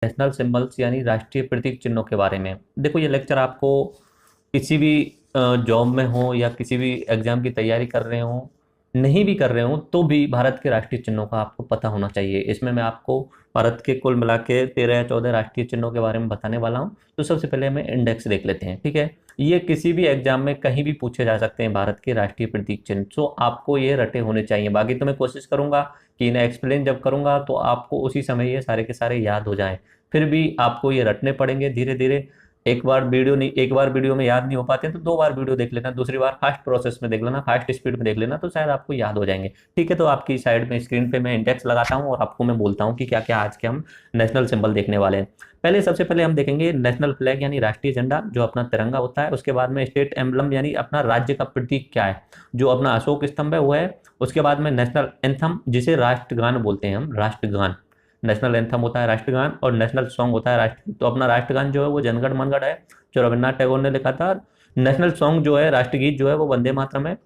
National symbols यानी राष्ट्रीय प्रतीक चिन्हों के बारे में। देखो ये लेक्चर आपको किसी भी जॉब में हो या किसी भी एग्जाम की तैयारी कर रहे हो, नहीं भी कर रहे हो, तो भी भारत के राष्ट्रीय चिन्हों का आपको पता होना चाहिए। इसमें मैं आपको भारत के कुल मिला के 13 या 14 राष्ट्रीय चिन्हों के बारे में बताने वाला हूँ। तो सबसे पहले हमें इंडेक्स देख लेते हैं, ठीक है। ये किसी भी एग्जाम में कहीं भी पूछे जा सकते हैं, भारत के राष्ट्रीय प्रतीक चिन्ह। तो आपको ये रटे होने चाहिए। बाकी तो मैं कोशिश करूंगा कि इन्हें एक्सप्लेन जब करूंगा तो आपको उसी समय ये सारे के सारे याद हो जाएं। फिर भी आपको ये रटने पड़ेंगे धीरे धीरे। एक बार वीडियो में याद नहीं हो पाते तो 2 बार वीडियो देख लेना, दूसरी बार फास्ट प्रोसेस में देख लेना, फास्ट स्पीड में देख लेना, तो शायद आपको याद हो जाएंगे। ठीक है, तो आपकी साइड में स्क्रीन पे मैं इंडेक्स लगाता हूँ और आपको मैं बोलता हूँ कि क्या क्या आज के हम नेशनल सिंबल देखने वाले हैं। सबसे पहले हम देखेंगे नेशनल फ्लैग यानी राष्ट्रीय झंडा, जो अपना तिरंगा होता है। उसके बाद में स्टेट एम्बलम यानी अपना राज्य का प्रतीक क्या है, जो अपना अशोक स्तंभ है वो है। उसके बाद में नेशनल एंथम, जिसे राष्ट्रगान बोलते हैं हम, राष्ट्रगान। नेशनल एंथम होता है राष्ट्रगान और नेशनल सॉन्ग होता है राष्ट्र। तो अपना राष्ट्रगान जो है वो जनगण मनगढ़ है, जो रविन्द्रनाथ टैगोर ने लिखा था। नेशनल सॉन्ग जो है, राष्ट्रगीत जो है वो वंदे मातरम है,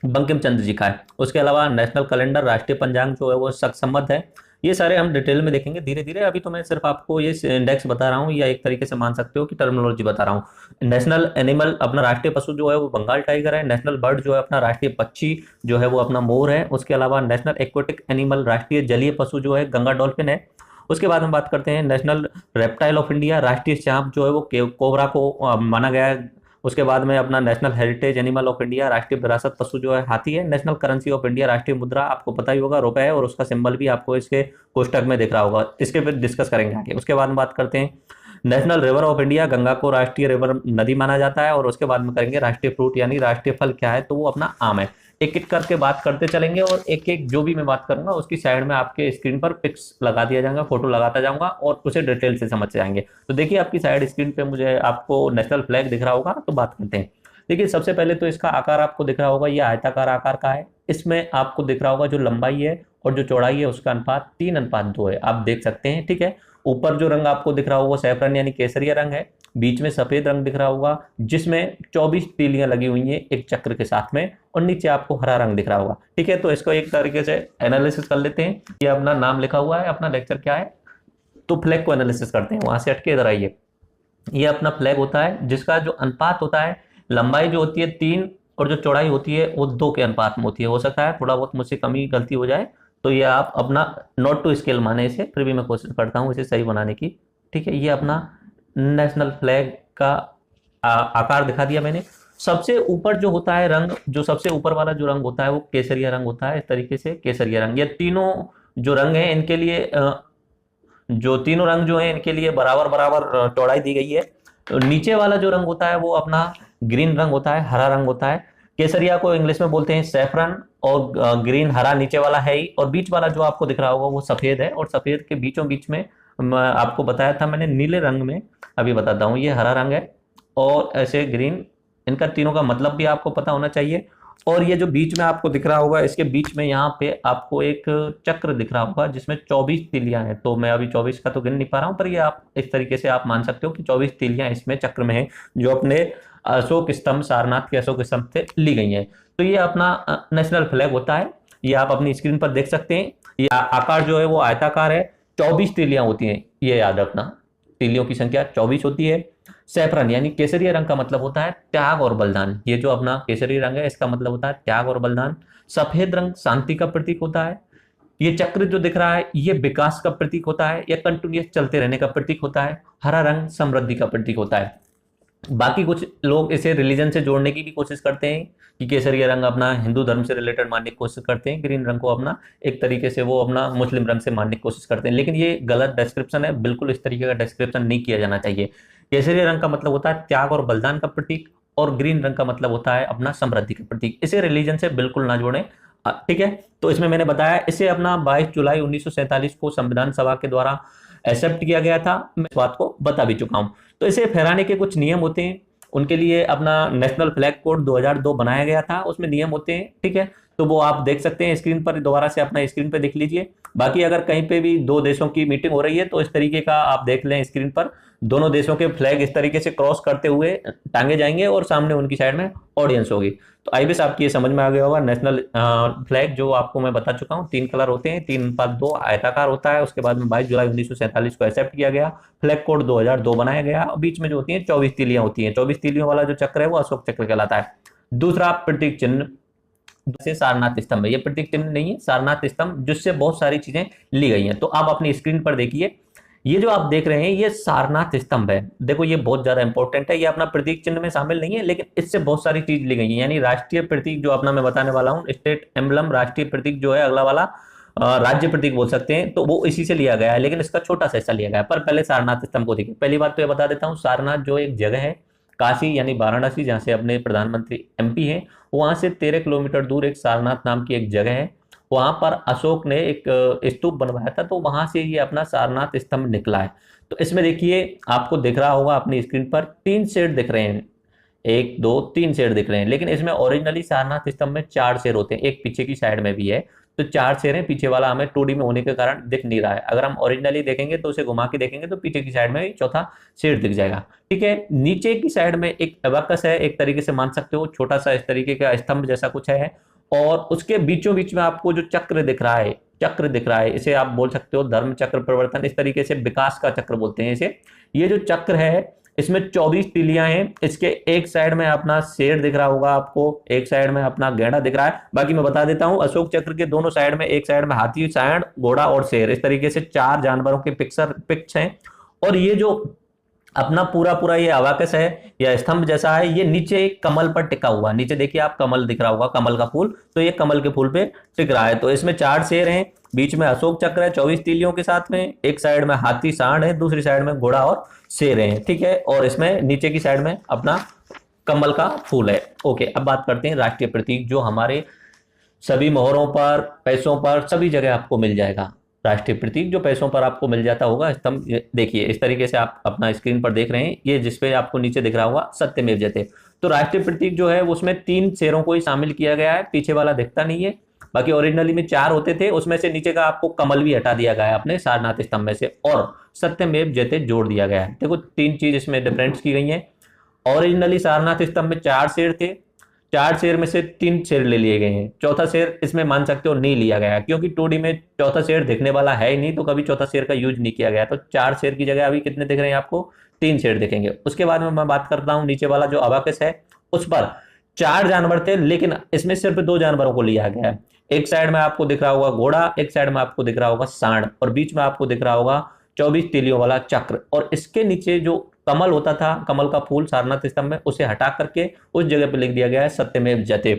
बंकिम चंद्र जी का है। उसके अलावा नेशनल कैलेंडर, राष्ट्रीय पंचांग जो है वो शक है। ये सारे हम डिटेल में देखेंगे धीरे धीरे। अभी तो मैं सिर्फ आपको ये इंडेक्स बता रहा हूँ, या एक तरीके से मान सकते हो कि टर्मिनोलॉजी बता रहा हूँ। नेशनल एनिमल, अपना राष्ट्रीय पशु जो है वो बंगाल टाइगर है। नेशनल बर्ड जो है अपना राष्ट्रीय पक्षी जो है वो अपना मोर है। उसके अलावा नेशनल एक्वेटिक एनिमल, राष्ट्रीय जलीय पशु जो है गंगा डॉल्फिन है। उसके बाद हम बात करते हैं नेशनल रेप्टाइल ऑफ इंडिया, राष्ट्रीय सांप जो है वो कोबरा को माना गया है। उसके बाद में अपना national heritage animal of India, राष्ट्रीय विरासत पशु जो है हाथी है। नेशनल करेंसी ऑफ इंडिया, राष्ट्रीय मुद्रा आपको पता ही होगा रुपए है, और उसका सिंबल भी आपको इसके कोष्टक में दिख रहा होगा। इसके फिर डिस्कस करेंगे आगे। उसके बाद में बात करते हैं national river of India, Ganga को राष्ट्रीय रिवर नदी माना जाता है। और उसके बाद में करेंगे राष्ट्रीय फ्रूट यानी राष्ट्रीय फल क्या है, तो वो अपना आम है। एक एक करके बात करते चलेंगे और एक एक जो भी मैं बात करूंगा उसकी साइड में आपके स्क्रीन पर पिक्स लगा दिया जाएगा, फोटो लगाता जाऊंगा और उसे डिटेल से समझ जाएंगे। तो देखिए आपकी साइड स्क्रीन पे मुझे आपको नेशनल फ्लैग दिख रहा होगा। तो बात करते हैं। देखिए सबसे पहले तो इसका आकार आपको दिख रहा होगा, ये आयताकार आकार का है। इसमें आपको दिख रहा होगा जो लंबाई है और जो चौड़ाई है उसका अनुपात 3:2 है, आप देख सकते हैं, ठीक है। ऊपर जो रंग आपको दिख रहा होगा सैफरन यानी केसरिया रंग है। बीच में सफेद रंग दिख रहा होगा जिसमें 24 तीलियां लगी हुई हैं एक चक्र के साथ में, और नीचे आपको हरा रंग दिख रहा होगा, ठीक है। तो इसको एक तरीके से एनालिसिस कर लेते हैं। ये अपना नाम लिखा हुआ है, अपना लेक्चर क्या है, तो फ्लैग को एनालिसिस करते हैं। वहां से हटके इधर आइए। ये अपना फ्लैग होता है जिसका जो अनुपात होता है, लंबाई जो होती है 3 और जो चौड़ाई होती है वो 2 के अनुपात में होती है। हो सकता है थोड़ा बहुत मुझसे कमी गलती हो जाए, तो ये आप अपना नोट टू स्केल माने इसे, फिर भी मैं कोशिश करता हूँ इसे सही बनाने की, ठीक है। ये अपना नेशनल फ्लैग का आकार दिखा दिया मैंने। सबसे ऊपर जो होता है रंग, जो सबसे ऊपर वाला जो रंग होता है वो केसरिया रंग होता है। इस तरीके से केसरिया रंग, ये तीनों जो रंग हैं इनके लिए जो तीनों रंग जो है इनके लिए बराबर बराबर चौड़ाई दी गई है। तो नीचे वाला जो रंग होता है वो अपना ग्रीन रंग होता है, हरा रंग होता है। केसरिया को इंग्लिश में बोलते हैं सैफरन, और ग्रीन हरा नीचे वाला है ही, और बीच वाला जो आपको दिख रहा होगा वो सफेद है, और सफेद के बीचों बीच में आपको बताया था मैंने नीले रंग में, अभी बताता हूँ, ये हरा रंग है और ऐसे ग्रीन। इनका तीनों का मतलब भी आपको पता होना चाहिए। और ये जो बीच में आपको दिख रहा होगा, इसके बीच में यहाँ पे आपको एक चक्र दिख रहा होगा जिसमें 24 तीलियां हैं। तो मैं अभी 24 का तो गिन नहीं पा रहा हूँ, पर ये आप इस तरीके से आप मान सकते हो कि 24 तीलियां इसमें चक्र में है, जो अपने अशोक स्तंभ, सारनाथ के अशोक स्तंभ से ली गई हैं। तो ये अपना नेशनल फ्लैग होता है। ये आप अपनी स्क्रीन पर देख सकते हैं। ये आकार जो है वो आयताकार है, 24 तीलियां होती हैं, ये याद रखना, तीलियों की संख्या 24 होती है। सैफरन यानी केसरिया रंग का मतलब होता है त्याग और बलिदान। ये जो अपना केसरी रंग है इसका मतलब होता है त्याग और बलिदान। सफेद रंग शांति का प्रतीक होता है। ये चक्र जो दिख रहा है ये विकास का प्रतीक होता है, या कंटिन्यूस चलते रहने का प्रतीक होता है। हरा रंग समृद्धि का प्रतीक होता है। बाकी कुछ लोग इसे रिलीजन से जोड़ने की भी कोशिश करते हैं कि केसरिया रंग अपना हिंदू धर्म से रिलेटेड मानने की कोशिश करते हैं, ग्रीन रंग को अपना एक तरीके से वो अपना मुस्लिम रंग से मानने की कोशिश करते हैं, लेकिन ये गलत डिस्क्रिप्शन है। बिल्कुल इस तरीके का डिस्क्रिप्शन नहीं किया जाना चाहिए। केसरिया रंग का मतलब होता है त्याग और बलिदान का प्रतीक, और ग्रीन रंग का मतलब होता है अपना समृद्धि का प्रतीक। इसे रिलीजन से बिल्कुल ना जोड़ें, ठीक है। तो इसमें मैंने बताया इसे अपना 22 जुलाई 1947 को संविधान सभा के द्वारा एक्सेप्ट किया गया था। मैं इस बात को बता भी चुका हूं। तो इसे फहराने के कुछ नियम होते हैं, उनके लिए अपना नेशनल फ्लैग कोड 2002 बनाया गया था, उसमें नियम होते हैं, ठीक है। तो वो आप देख सकते हैं स्क्रीन पर, दोबारा से अपना स्क्रीन पर देख लीजिए। बाकी अगर कहीं पे भी दो देशों की मीटिंग हो रही है तो इस तरीके का आप देख लें स्क्रीन पर, दोनों देशों के फ्लैग इस तरीके से क्रॉस करते हुए टांगे जाएंगे और सामने उनकी साइड में ऑडियंस होगी। तो आई विश आपकी ये समझ में आ गया होगा। नेशनल फ्लैग जो आपको मैं बता चुका हूँ, 3 कलर होते हैं, 3x2 आयताकार होता है। उसके बाद में 22 जुलाई 1947 को एक्सेप्ट किया गया, फ्लैग कोड 2002 बनाया गया। बीच में जो होती है 24 तीलियां होती हैं, 24 तीलियों वाला जो चक्र है वो अशोक चक्र कहलाता है। दूसरा प्रतीक चिन्ह से सारनाथ स्तंभ है, ये प्रतीक चिन्ह नहीं है, सारनाथ स्तंभ, जिससे बहुत सारी चीजें ली गई हैं। तो आप अपनी स्क्रीन पर देखिए, ये जो आप देख रहे हैं ये सारनाथ स्तंभ है। देखो ये बहुत ज्यादा इंपॉर्टेंट है, ये अपना प्रतीक चिन्ह में शामिल नहीं है लेकिन इससे बहुत सारी चीज ली गई है। यानी राष्ट्रीय प्रतीक जो अपना मैं बताने वाला हूँ, स्टेट एम्बलम, राष्ट्रीय प्रतीक जो है अगला वाला, राज्य प्रतीक बोल सकते हैं, तो वो इसी से लिया गया है, लेकिन इसका छोटा सा हिस्सा लिया गया है। पर पहले सारनाथ स्तंभ को देखिए। पहली बात तो ये बता देता हूँ, सारनाथ जो एक जगह है काशी यानी वाराणसी, जहाँ से अपने प्रधानमंत्री एमपी हैं, वहां से 13 किलोमीटर दूर एक सारनाथ नाम की एक जगह है। वहां पर अशोक ने एक स्तूप बनवाया था, तो वहां से ये अपना सारनाथ स्तंभ निकला है। तो इसमें देखिए आपको दिख रहा होगा अपनी स्क्रीन पर 3 शेड दिख रहे हैं, 1 2 3 शेर दिख रहे हैं, लेकिन इसमें ओरिजिनली सारनाथ स्तंभ में 4 शेर होते हैं, एक पीछे की साइड में भी है। तो 4 शेर हैं, पीछे वाला हमें 2D में होने के कारण दिख नहीं रहा है। अगर हम ओरिजिनली देखेंगे तो उसे घुमा के देखेंगे तो पीछे की साइड में चौथा शेर दिख जाएगा। ठीक है, नीचे की साइड में एक अबाकस है, एक तरीके से मान सकते हो, छोटा सा इस तरीके का स्तंभ जैसा कुछ है। और उसके बीचों बीच में आपको जो चक्र दिख रहा है, चक्र दिख रहा है, इसे आप बोल सकते हो धर्म चक्र परिवर्तन, इस तरीके से विकास का चक्र बोलते हैं इसे। ये जो चक्र है इसमें 24 तीलियां हैं। इसके एक साइड में अपना शेर दिख रहा होगा आपको, एक साइड में अपना गैंडा दिख रहा है। बाकी मैं बता देता हूं, अशोक चक्र के दोनों साइड में, एक साइड में हाथी, सांड, घोड़ा और शेर, इस तरीके से 4 जानवरों के पिक्स हैं। और ये जो अपना पूरा पूरा ये अबाकस है या स्तंभ जैसा है, ये नीचे एक कमल पर टिका हुआ, नीचे देखिए आप कमल दिख रहा होगा, कमल का फूल, तो ये कमल के फूल पे टिक रहा है। तो इसमें 4 शेर हैं, बीच में अशोक चक्र है 24 तीलियों के साथ में, एक साइड में हाथी सांड है, दूसरी साइड में घोड़ा और शेर है। ठीक है, और इसमें नीचे की साइड में अपना कमल का फूल है। ओके, अब बात करते हैं राष्ट्रीय प्रतीक जो हमारे सभी मोहरों पर, पैसों पर, सभी जगह आपको मिल जाएगा। राष्ट्रीय प्रतीक जो पैसों पर आपको मिल जाता होगा, स्तंभ देखिए इस तरीके से आप अपना स्क्रीन पर देख रहे हैं, ये जिसपे आपको नीचे दिख रहा होगा सत्यमेव जयते। तो राष्ट्रीय प्रतीक जो है उसमें 3 शेरों को ही शामिल किया गया है, पीछे वाला दिखता नहीं है। बाकी ओरिजिनली में 4 होते थे, उसमें से नीचे का आपको कमल भी हटा दिया गया है अपने सारनाथ स्तंभ में से, और सत्यमेव जयते जोड़ दिया गया है। देखो 3 चीज इसमें डिफरेंस की गई है। ओरिजिनली सारनाथ स्तंभ में 4 शेर थे, 4 शेर में से 3 शेर ले लिए गए हैं, चौथा शेर इसमें मान सकते हो नहीं लिया गया है, क्योंकि 2D में चौथा शेर दिखने वाला है ही नहीं, तो कभी चौथा शेर का यूज नहीं किया गया। तो 4 शेर की जगह अभी कितने दिख रहे हैं आपको, 3 शेर दिखेंगे। उसके बाद में मैं बात करता हूं नीचे वाला जो अबाकस है, उस पर 4 जानवर थे, लेकिन इसमें सिर्फ 2 जानवरों को लिया गया है। एक साइड में आपको दिख रहा होगा घोड़ा, एक साइड में आपको दिख रहा होगा सांड, और बीच में आपको दिख रहा होगा 24 तीलियों वाला चक्र। और इसके नीचे जो कमल होता था, कमल का फूल सारनाथ स्तंभ में, उसे हटा करके उस जगह पे लिख दिया गया है सत्यमेव जयते।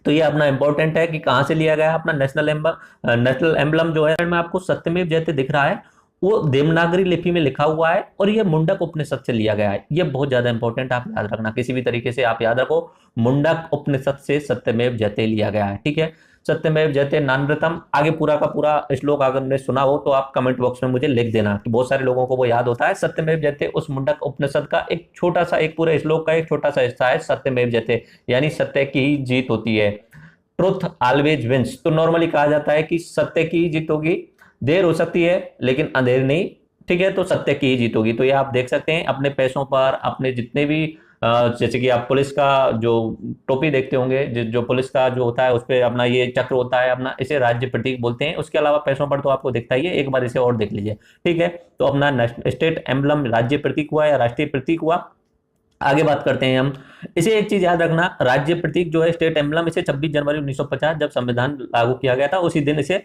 तो ये अपना इंपॉर्टेंट है कि कहां से लिया गया है अपना नेशनल एम्बलम जो है, में आपको सत्यमेव जयते दिख रहा है, वो देवनागरी लिपि में लिखा हुआ है, और ये मुंडक उपनिषद से लिया गया है। ये बहुत ज्यादा इंपॉर्टेंट, आप याद रखना, किसी भी तरीके से आप याद रखो, मुंडक उपनिषद से सत्यमेव जयते लिया गया है। ठीक है, सत्यमेव जयते नानृतम। आगे पूरा का पूरा श्लोक अगर ने सुना हो तो आप कमेंट बॉक्स में मुझे लिख देना, कि बहुत सारे लोगों को वो याद होता है। सत्यमेव जयते उस मुंडक उपनिषद का एक छोटा सा, एक पूरे श्लोक का एक छोटा सा हिस्सा है सत्यमेव जयते, यानी सत्य की ही जीत होती है, ट्रुथ ऑलवेज विंस। तो नॉर्मली कहा जाता है कि सत्य की ही जीत होगी, देर हो सकती है लेकिन अंधेर नहीं। ठीक है, तो सत्य की ही जीत होगी। तो ये आप देख सकते हैं अपने पैसों पर, अपने जितने भी जैसे कि आप पुलिस का जो टोपी देखते होंगे, जो पुलिस का जो होता है उस पर अपना ये चक्र होता है अपना, इसे राज्य प्रतीक बोलते हैं। उसके अलावा पैसों पर तो आपको दिखता ही है, एक बार इसे और देख लीजिए। ठीक है, तो अपना स्टेट एम्बलम राज्य प्रतीक हुआ या राष्ट्रीय प्रतीक हुआ। आगे बात करते हैं हम, इसे एक चीज याद रखना, राज्य प्रतीक जो है स्टेट एम्बलम, इसे 26 जनवरी 1950 जब संविधान लागू किया गया था उसी दिन इसे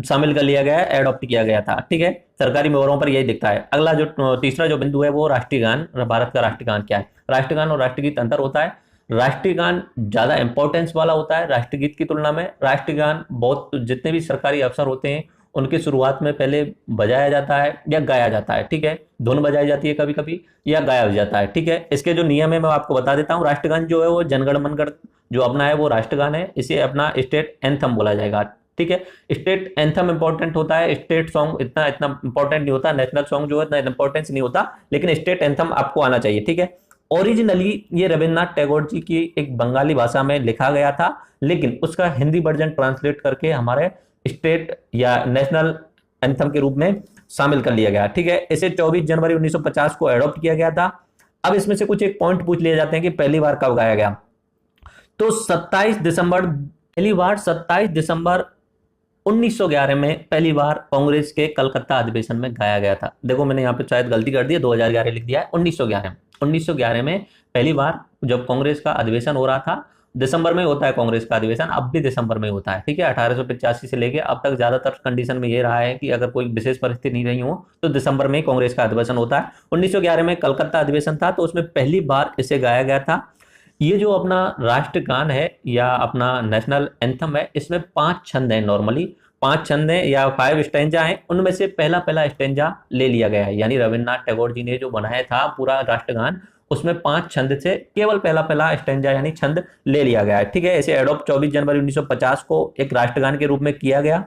शामिल कर लिया गया है, एडॉप्ट किया गया था। ठीक है, सरकारी मोहरों पर यही दिखता है। अगला जो तीसरा जो बिंदु है वो राष्ट्रीय गान, भारत का राष्ट्रीय गान क्या है। राष्ट्रगान और राष्ट्रगीत अंतर होता है, राष्ट्रीय गान ज्यादा इंपॉर्टेंस वाला होता है राष्ट्रगीत की तुलना में। राष्ट्रीय गान बहुत, जितने भी सरकारी अफसर होते हैं उनकी शुरुआत में पहले बजाया जाता है या गाया जाता है। ठीक है, धुन बजाई जाती है कभी कभी, या गाया जाता है। ठीक है, इसके जो नियम है मैं आपको बता देता हूँ। राष्ट्रगान जो है वो जनगण मनगढ़ जो अपना है वो राष्ट्रगान है, इसे अपना स्टेट एंथम बोला जाएगा। ठीक है, स्टेट एंथम इंपॉर्टेंट होता है, स्टेट सॉन्ग इतना इतना इंपॉर्टेंट नहीं होता, नेशनल सॉन्ग जो है इतना इंपॉर्टेंस नहीं होता, लेकिन स्टेट एंथम आपको आना चाहिए। ठीक है, ओरिजिनली ये रविन्द्रनाथ टैगोर जी की एक बंगाली भाषा में लिखा गया था, लेकिन उसका हिंदी वर्जन ट्रांसलेट करके हमारे स्टेट या नेशनल एंथम के रूप में शामिल कर लिया गया। ठीक है, इसे 24 जनवरी 1950 को एडॉप्ट किया गया था। अब इसमें से कुछ एक पॉइंट पूछ लिए जाते हैं कि पहली बार कब गाया गया। तो 27 दिसंबर, पहली बार 27 दिसंबर 1911 में पहली बार कांग्रेस के कलकत्ता अधिवेशन में गाया गया था। देखो मैंने यहाँ पे शायद गलती कर दी है, 2011 लिख दिया है, 1911 में पहली बार जब कांग्रेस का अधिवेशन हो रहा था। दिसंबर में होता है कांग्रेस का अधिवेशन, अब भी दिसंबर में होता है। ठीक है, 1885 से लेके अब तक ज्यादातर कंडीशन में ये रहा है कि अगर कोई विशेष परिस्थिति नहीं रही हो तो दिसंबर में ही कांग्रेस का अधिवेशन होता है। 1911 में कलकत्ता अधिवेशन था, तो उसमें पहली बार इसे गाया गया था। ये जो अपना राष्ट्रगान है या अपना नेशनल एंथम है, इसमें 5 छंद हैं, नॉर्मली 5 छंद हैं या 5 स्टेंजा हैं। उनमें से पहला पहला स्टेंजा ले लिया गया है, यानी रविन्द्रनाथ टैगोर जी ने जो बनाया था पूरा राष्ट्रगान, उसमें 5 छंद से केवल पहला पहला स्टेंजा यानी छंद ले लिया गया है। ठीक है, इसे एडॉप्ट 24 जनवरी 1950 को एक राष्ट्रगान के रूप में किया गया।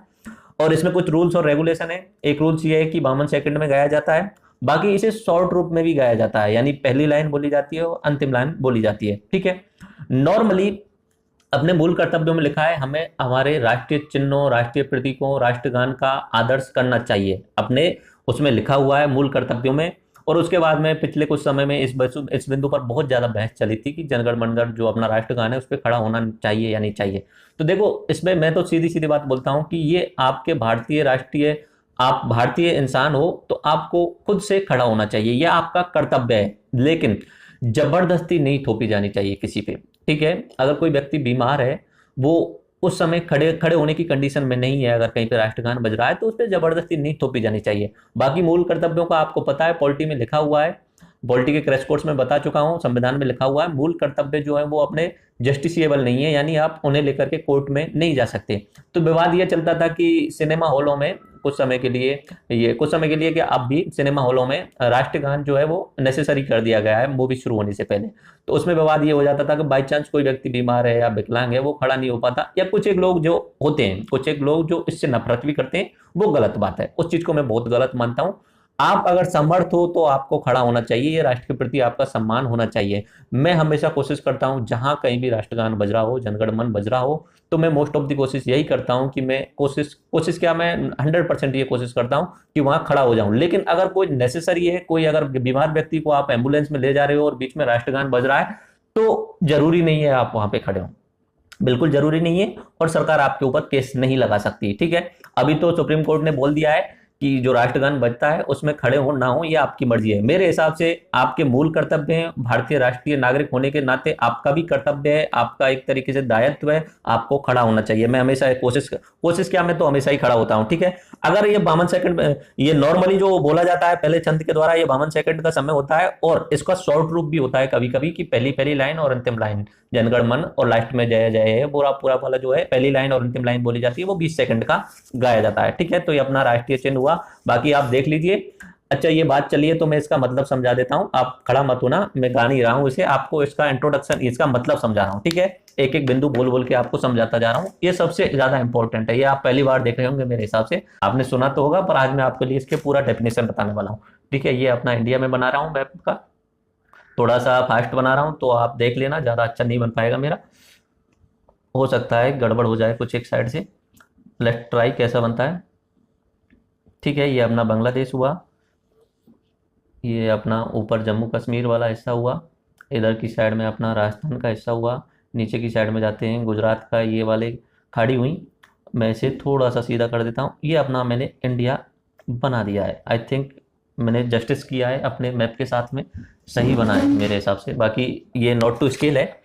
और इसमें कुछ रूल्स और रेगुलेशन है। एक रूल्स ये है कि 52 सेकंड में गाया जाता है। बाकी इसे शॉर्ट रूप में भी गाया जाता है, यानी पहली लाइन बोली जाती है और अंतिम लाइन बोली जाती है। ठीक है, नॉर्मली अपने मूल कर्तव्यों में लिखा है हमें हमारे राष्ट्रीय चिन्हों, राष्ट्रीय प्रतीकों, राष्ट्रगान का आदर्श करना चाहिए, अपने उसमें लिखा हुआ है मूल कर्तव्यों में। और उसके बाद में पिछले कुछ समय में इस बिंदु पर बहुत ज्यादा बहस चली थी कि जनगण मनगढ़ जो अपना राष्ट्रगान है उस पर खड़ा होना चाहिए या नहीं चाहिए। तो देखो इसमें मैं तो सीधी सीधी बात बोलता हूं कि ये आपके भारतीय राष्ट्रीय, आप भारतीय इंसान हो तो आपको खुद से खड़ा होना चाहिए, यह आपका कर्तव्य है, लेकिन जबरदस्ती नहीं थोपी जानी चाहिए किसी पे। ठीक है, अगर कोई व्यक्ति बीमार है, वो उस समय खड़े खड़े होने की कंडीशन में नहीं है, अगर कहीं पे राष्ट्रगान बज रहा है तो उस पर जबरदस्ती नहीं थोपी जानी चाहिए। बाकी मूल कर्तव्यों का आपको पता है, पॉलिटी में लिखा हुआ है, पॉलिटी के क्रैश कोर्स में बता चुका हूं, संविधान में लिखा हुआ है, मूल कर्तव्य जो है वो अपने जस्टिसिएबल नहीं है, यानी आप उन्हें लेकर के कोर्ट में नहीं जा सकते। तो विवाद ये चलता था कि सिनेमा हॉलों में कुछ समय के लिए कि अब भी सिनेमा हॉलों में राष्ट्रगान जो है वो नेसेसरी कर दिया गया है मूवी शुरू होने से पहले। तो उसमें विवाद ये हो जाता था कि बाई चांस कोई व्यक्ति बीमार है या विकलांग है, वो खड़ा नहीं हो पाता, या कुछ एक लोग जो होते हैं, कुछ एक लोग जो इससे नफरत भी करते हैं, वो गलत बात है। उस चीज को मैं बहुत गलत मानता हूं। आप अगर समर्थ हो तो आपको खड़ा होना चाहिए, ये राष्ट्र के प्रति आपका सम्मान होना चाहिए। मैं हमेशा कोशिश करता हूं जहां कहीं भी राष्ट्रगान बज रहा हो, जनगण मन बज रहा हो, तो मैं मोस्ट ऑफ दी कोशिश यही करता हूं कि मैं कोशिश क्या, मैं 100% ये कोशिश करता हूं कि वहां खड़ा हो जाऊं। लेकिन अगर कोई नेसेसरी है, कोई अगर बीमार व्यक्ति को आप एम्बुलेंस में ले जा रहे हो और बीच में राष्ट्रगान बज रहा है, तो जरूरी नहीं है आप वहां पे खड़े हो, बिल्कुल जरूरी नहीं है, और सरकार आपके ऊपर केस नहीं लगा सकती। ठीक है, अभी तो सुप्रीम कोर्ट ने बोल दिया है कि जो राष्ट्रगान बजता है उसमें खड़े हो ना हो ये आपकी मर्जी है। मेरे हिसाब से आपके मूल कर्तव्य हैं, भारतीय राष्ट्रीय नागरिक होने के नाते आपका भी कर्तव्य है, आपका एक तरीके से दायित्व है, आपको खड़ा होना चाहिए। मैं हमेशा कोशिश क्या, मैं तो हमेशा ही खड़ा होता हूं। ठीक है, अगर ये 52 सेकंड, ये नॉर्मली जो बोला जाता है पहले छंद के द्वारा, ये 52 सेकंड का समय होता है, और इसका शॉर्ट रूप भी होता है कभी कभी कि पहली लाइन और अंतिम लाइन जनगण मन, और लास्ट में जय जय है, पूरा पूरा वाला जो है पहली लाइन और अंतिम लाइन बोली जाती है, वो 20 सेकंड का गाया जाता है। ठीक है, तो ये अपना राष्ट्रीय चिन्ह हुआ, बाकी आप देख लीजिए। अच्छा ये बात चलिए तो मैं इसका मतलब समझा देता हूं, आप खड़ा मत होना, मैं गा नहीं रहा हूं इसे, आपको इसका इंट्रोडक्शन, इसका मतलब समझा रहा हूं। ठीक है, एक एक बिंदु बोल बोल के आपको समझाता जा रहा हूं, ये सबसे ज्यादा इंपॉर्टेंट है। ये आप पहली बार देख रहे होंगे मेरे हिसाब से, आपने सुना तो होगा, पर आज मैं आपके लिए इसके पूरा डेफिनेशन बताने वाला हूँ। ठीक है, ये अपना इंडिया में बना रहा हूँ मैप का, थोड़ा सा फास्ट बना रहा हूँ तो आप देख लेना, ज़्यादा अच्छा नहीं बन पाएगा मेरा, हो सकता है गड़बड़ हो जाए कुछ एक साइड से। लेट्स ट्राई कैसा बनता है। ठीक है, ये अपना बांग्लादेश हुआ, ये अपना ऊपर जम्मू कश्मीर वाला हिस्सा हुआ, इधर की साइड में अपना राजस्थान का हिस्सा हुआ, नीचे की साइड में जाते हैं गुजरात का ये वाले खाड़ी हुई। मैं इसे थोड़ा सा सीधा कर देता हूँ, ये अपना मैंने इंडिया बना दिया है। आई थिंक मैंने जस्टिस किया है अपने मैप के साथ में, सही बना है मेरे हिसाब से, बाकी ये नॉट टू स्केल है।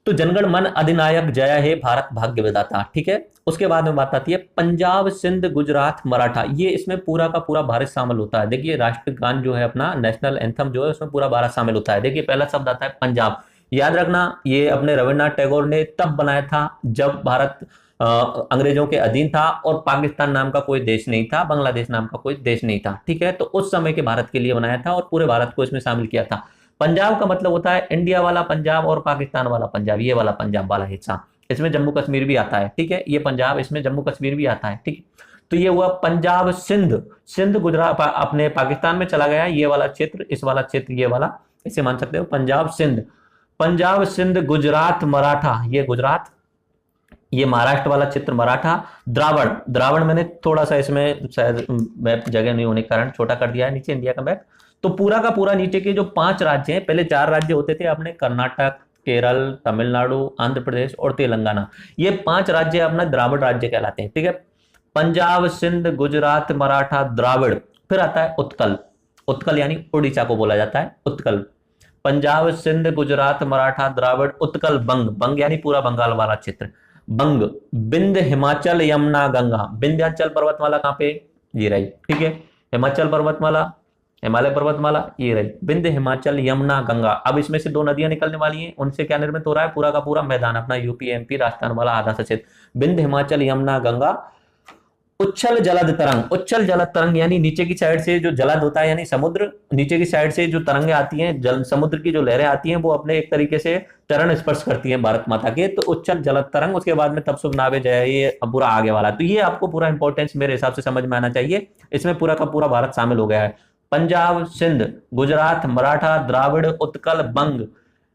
तो जनगण मन अधिनायक जय हे भारत भाग्य विधाता। ठीक है, उसके बाद में बात आती है पंजाब सिंध गुजरात मराठा, ये इसमें पूरा का पूरा भारत शामिल होता है। देखिए राष्ट्रगान जो है अपना नेशनल एंथम जो है उसमें पूरा भारत शामिल होता है। देखिए पहला शब्द आता है पंजाब, याद रखना ये अपने रविन्द्रनाथ टैगोर ने तब बनाया था जब भारत अंग्रेजों के अधीन था और पाकिस्तान नाम का कोई देश नहीं था, बांग्लादेश नाम का कोई देश नहीं था। ठीक है, तो उस समय के भारत के लिए बनाया था और पूरे भारत को इसमें शामिल किया था। पंजाब का मतलब होता है इंडिया वाला पंजाब और पाकिस्तान वाला पंजाब, ये वाला पंजाब वाला हिस्सा, इसमें जम्मू कश्मीर भी आता है। ठीक है, ये पंजाब, इसमें जम्मू कश्मीर भी आता है। ठीक, तो ये हुआ पंजाब सिंध, सिंध गुजरात अपने पाकिस्तान में चला गया, ये वाला क्षेत्र, इस वाला क्षेत्र, ये वाला इसे मान सकते हो। पंजाब सिंध, पंजाब सिंध गुजरात मराठा, ये गुजरात, ये महाराष्ट्र वाला क्षेत्र मराठा। द्रावण, द्रावण मैंने थोड़ा सा इसमें शायद मैप जगह नहीं होने के कारण छोटा कर दिया है नीचे इंडिया का मैप। तो पूरा का पूरा नीचे के जो 5 राज्य हैं, पहले 4 राज्य होते थे अपने, कर्नाटक, केरल, तमिलनाडु, आंध्र प्रदेश और तेलंगाना, ये 5 राज्य अपना द्राविड़ राज्य कहलाते हैं, ठीक है। पंजाब सिंध गुजरात मराठा द्राविड़। फिर आता है उत्कल, उत्कल यानी उड़ीसा को बोला जाता है उत्कल। पंजाब सिंध गुजरात मराठा द्राविड़ उत्कल बंग, बंग यानी पूरा बंगाल वाला क्षेत्र, बंग। बिंद हिमाचल यमुना गंगा, विंध्याचल पर्वतमाला कहां पे, ये रही, ठीक है। हिमाचल पर्वतमाला, हिमालय पर्वतमाला, ये रही बिंद हिमाचल यमुना गंगा। अब इसमें से 2 नदियां निकलने वाली हैं, उनसे क्या निर्मित हो रहा है, पूरा का पूरा मैदान अपना यूपी एमपी राजस्थान वाला आधा सा क्षेत्र। बिंद हिमाचल यमुना गंगा। उच्छल जलद तरंग, उच्छल जलद तरंग यानी नीचे की साइड से जो जलद होता है यानी समुद्र, नीचे की साइड से जो तरंगे आती हैं, जल समुद्र की जो लहरें आती हैं, वो अपने एक तरीके से चरण स्पर्श करती हैं भारत माता के, तो उच्छल जलद तरंग। उसके बाद में तब शुभ नावे जय, ये पूरा आगे वाला। तो ये आपको पूरा इंपॉर्टेंस मेरे हिसाब से समझ में आना चाहिए, इसमें पूरा का पूरा भारत शामिल हो गया है। पंजाब सिंध गुजरात मराठा द्राविड़ उत्कल बंग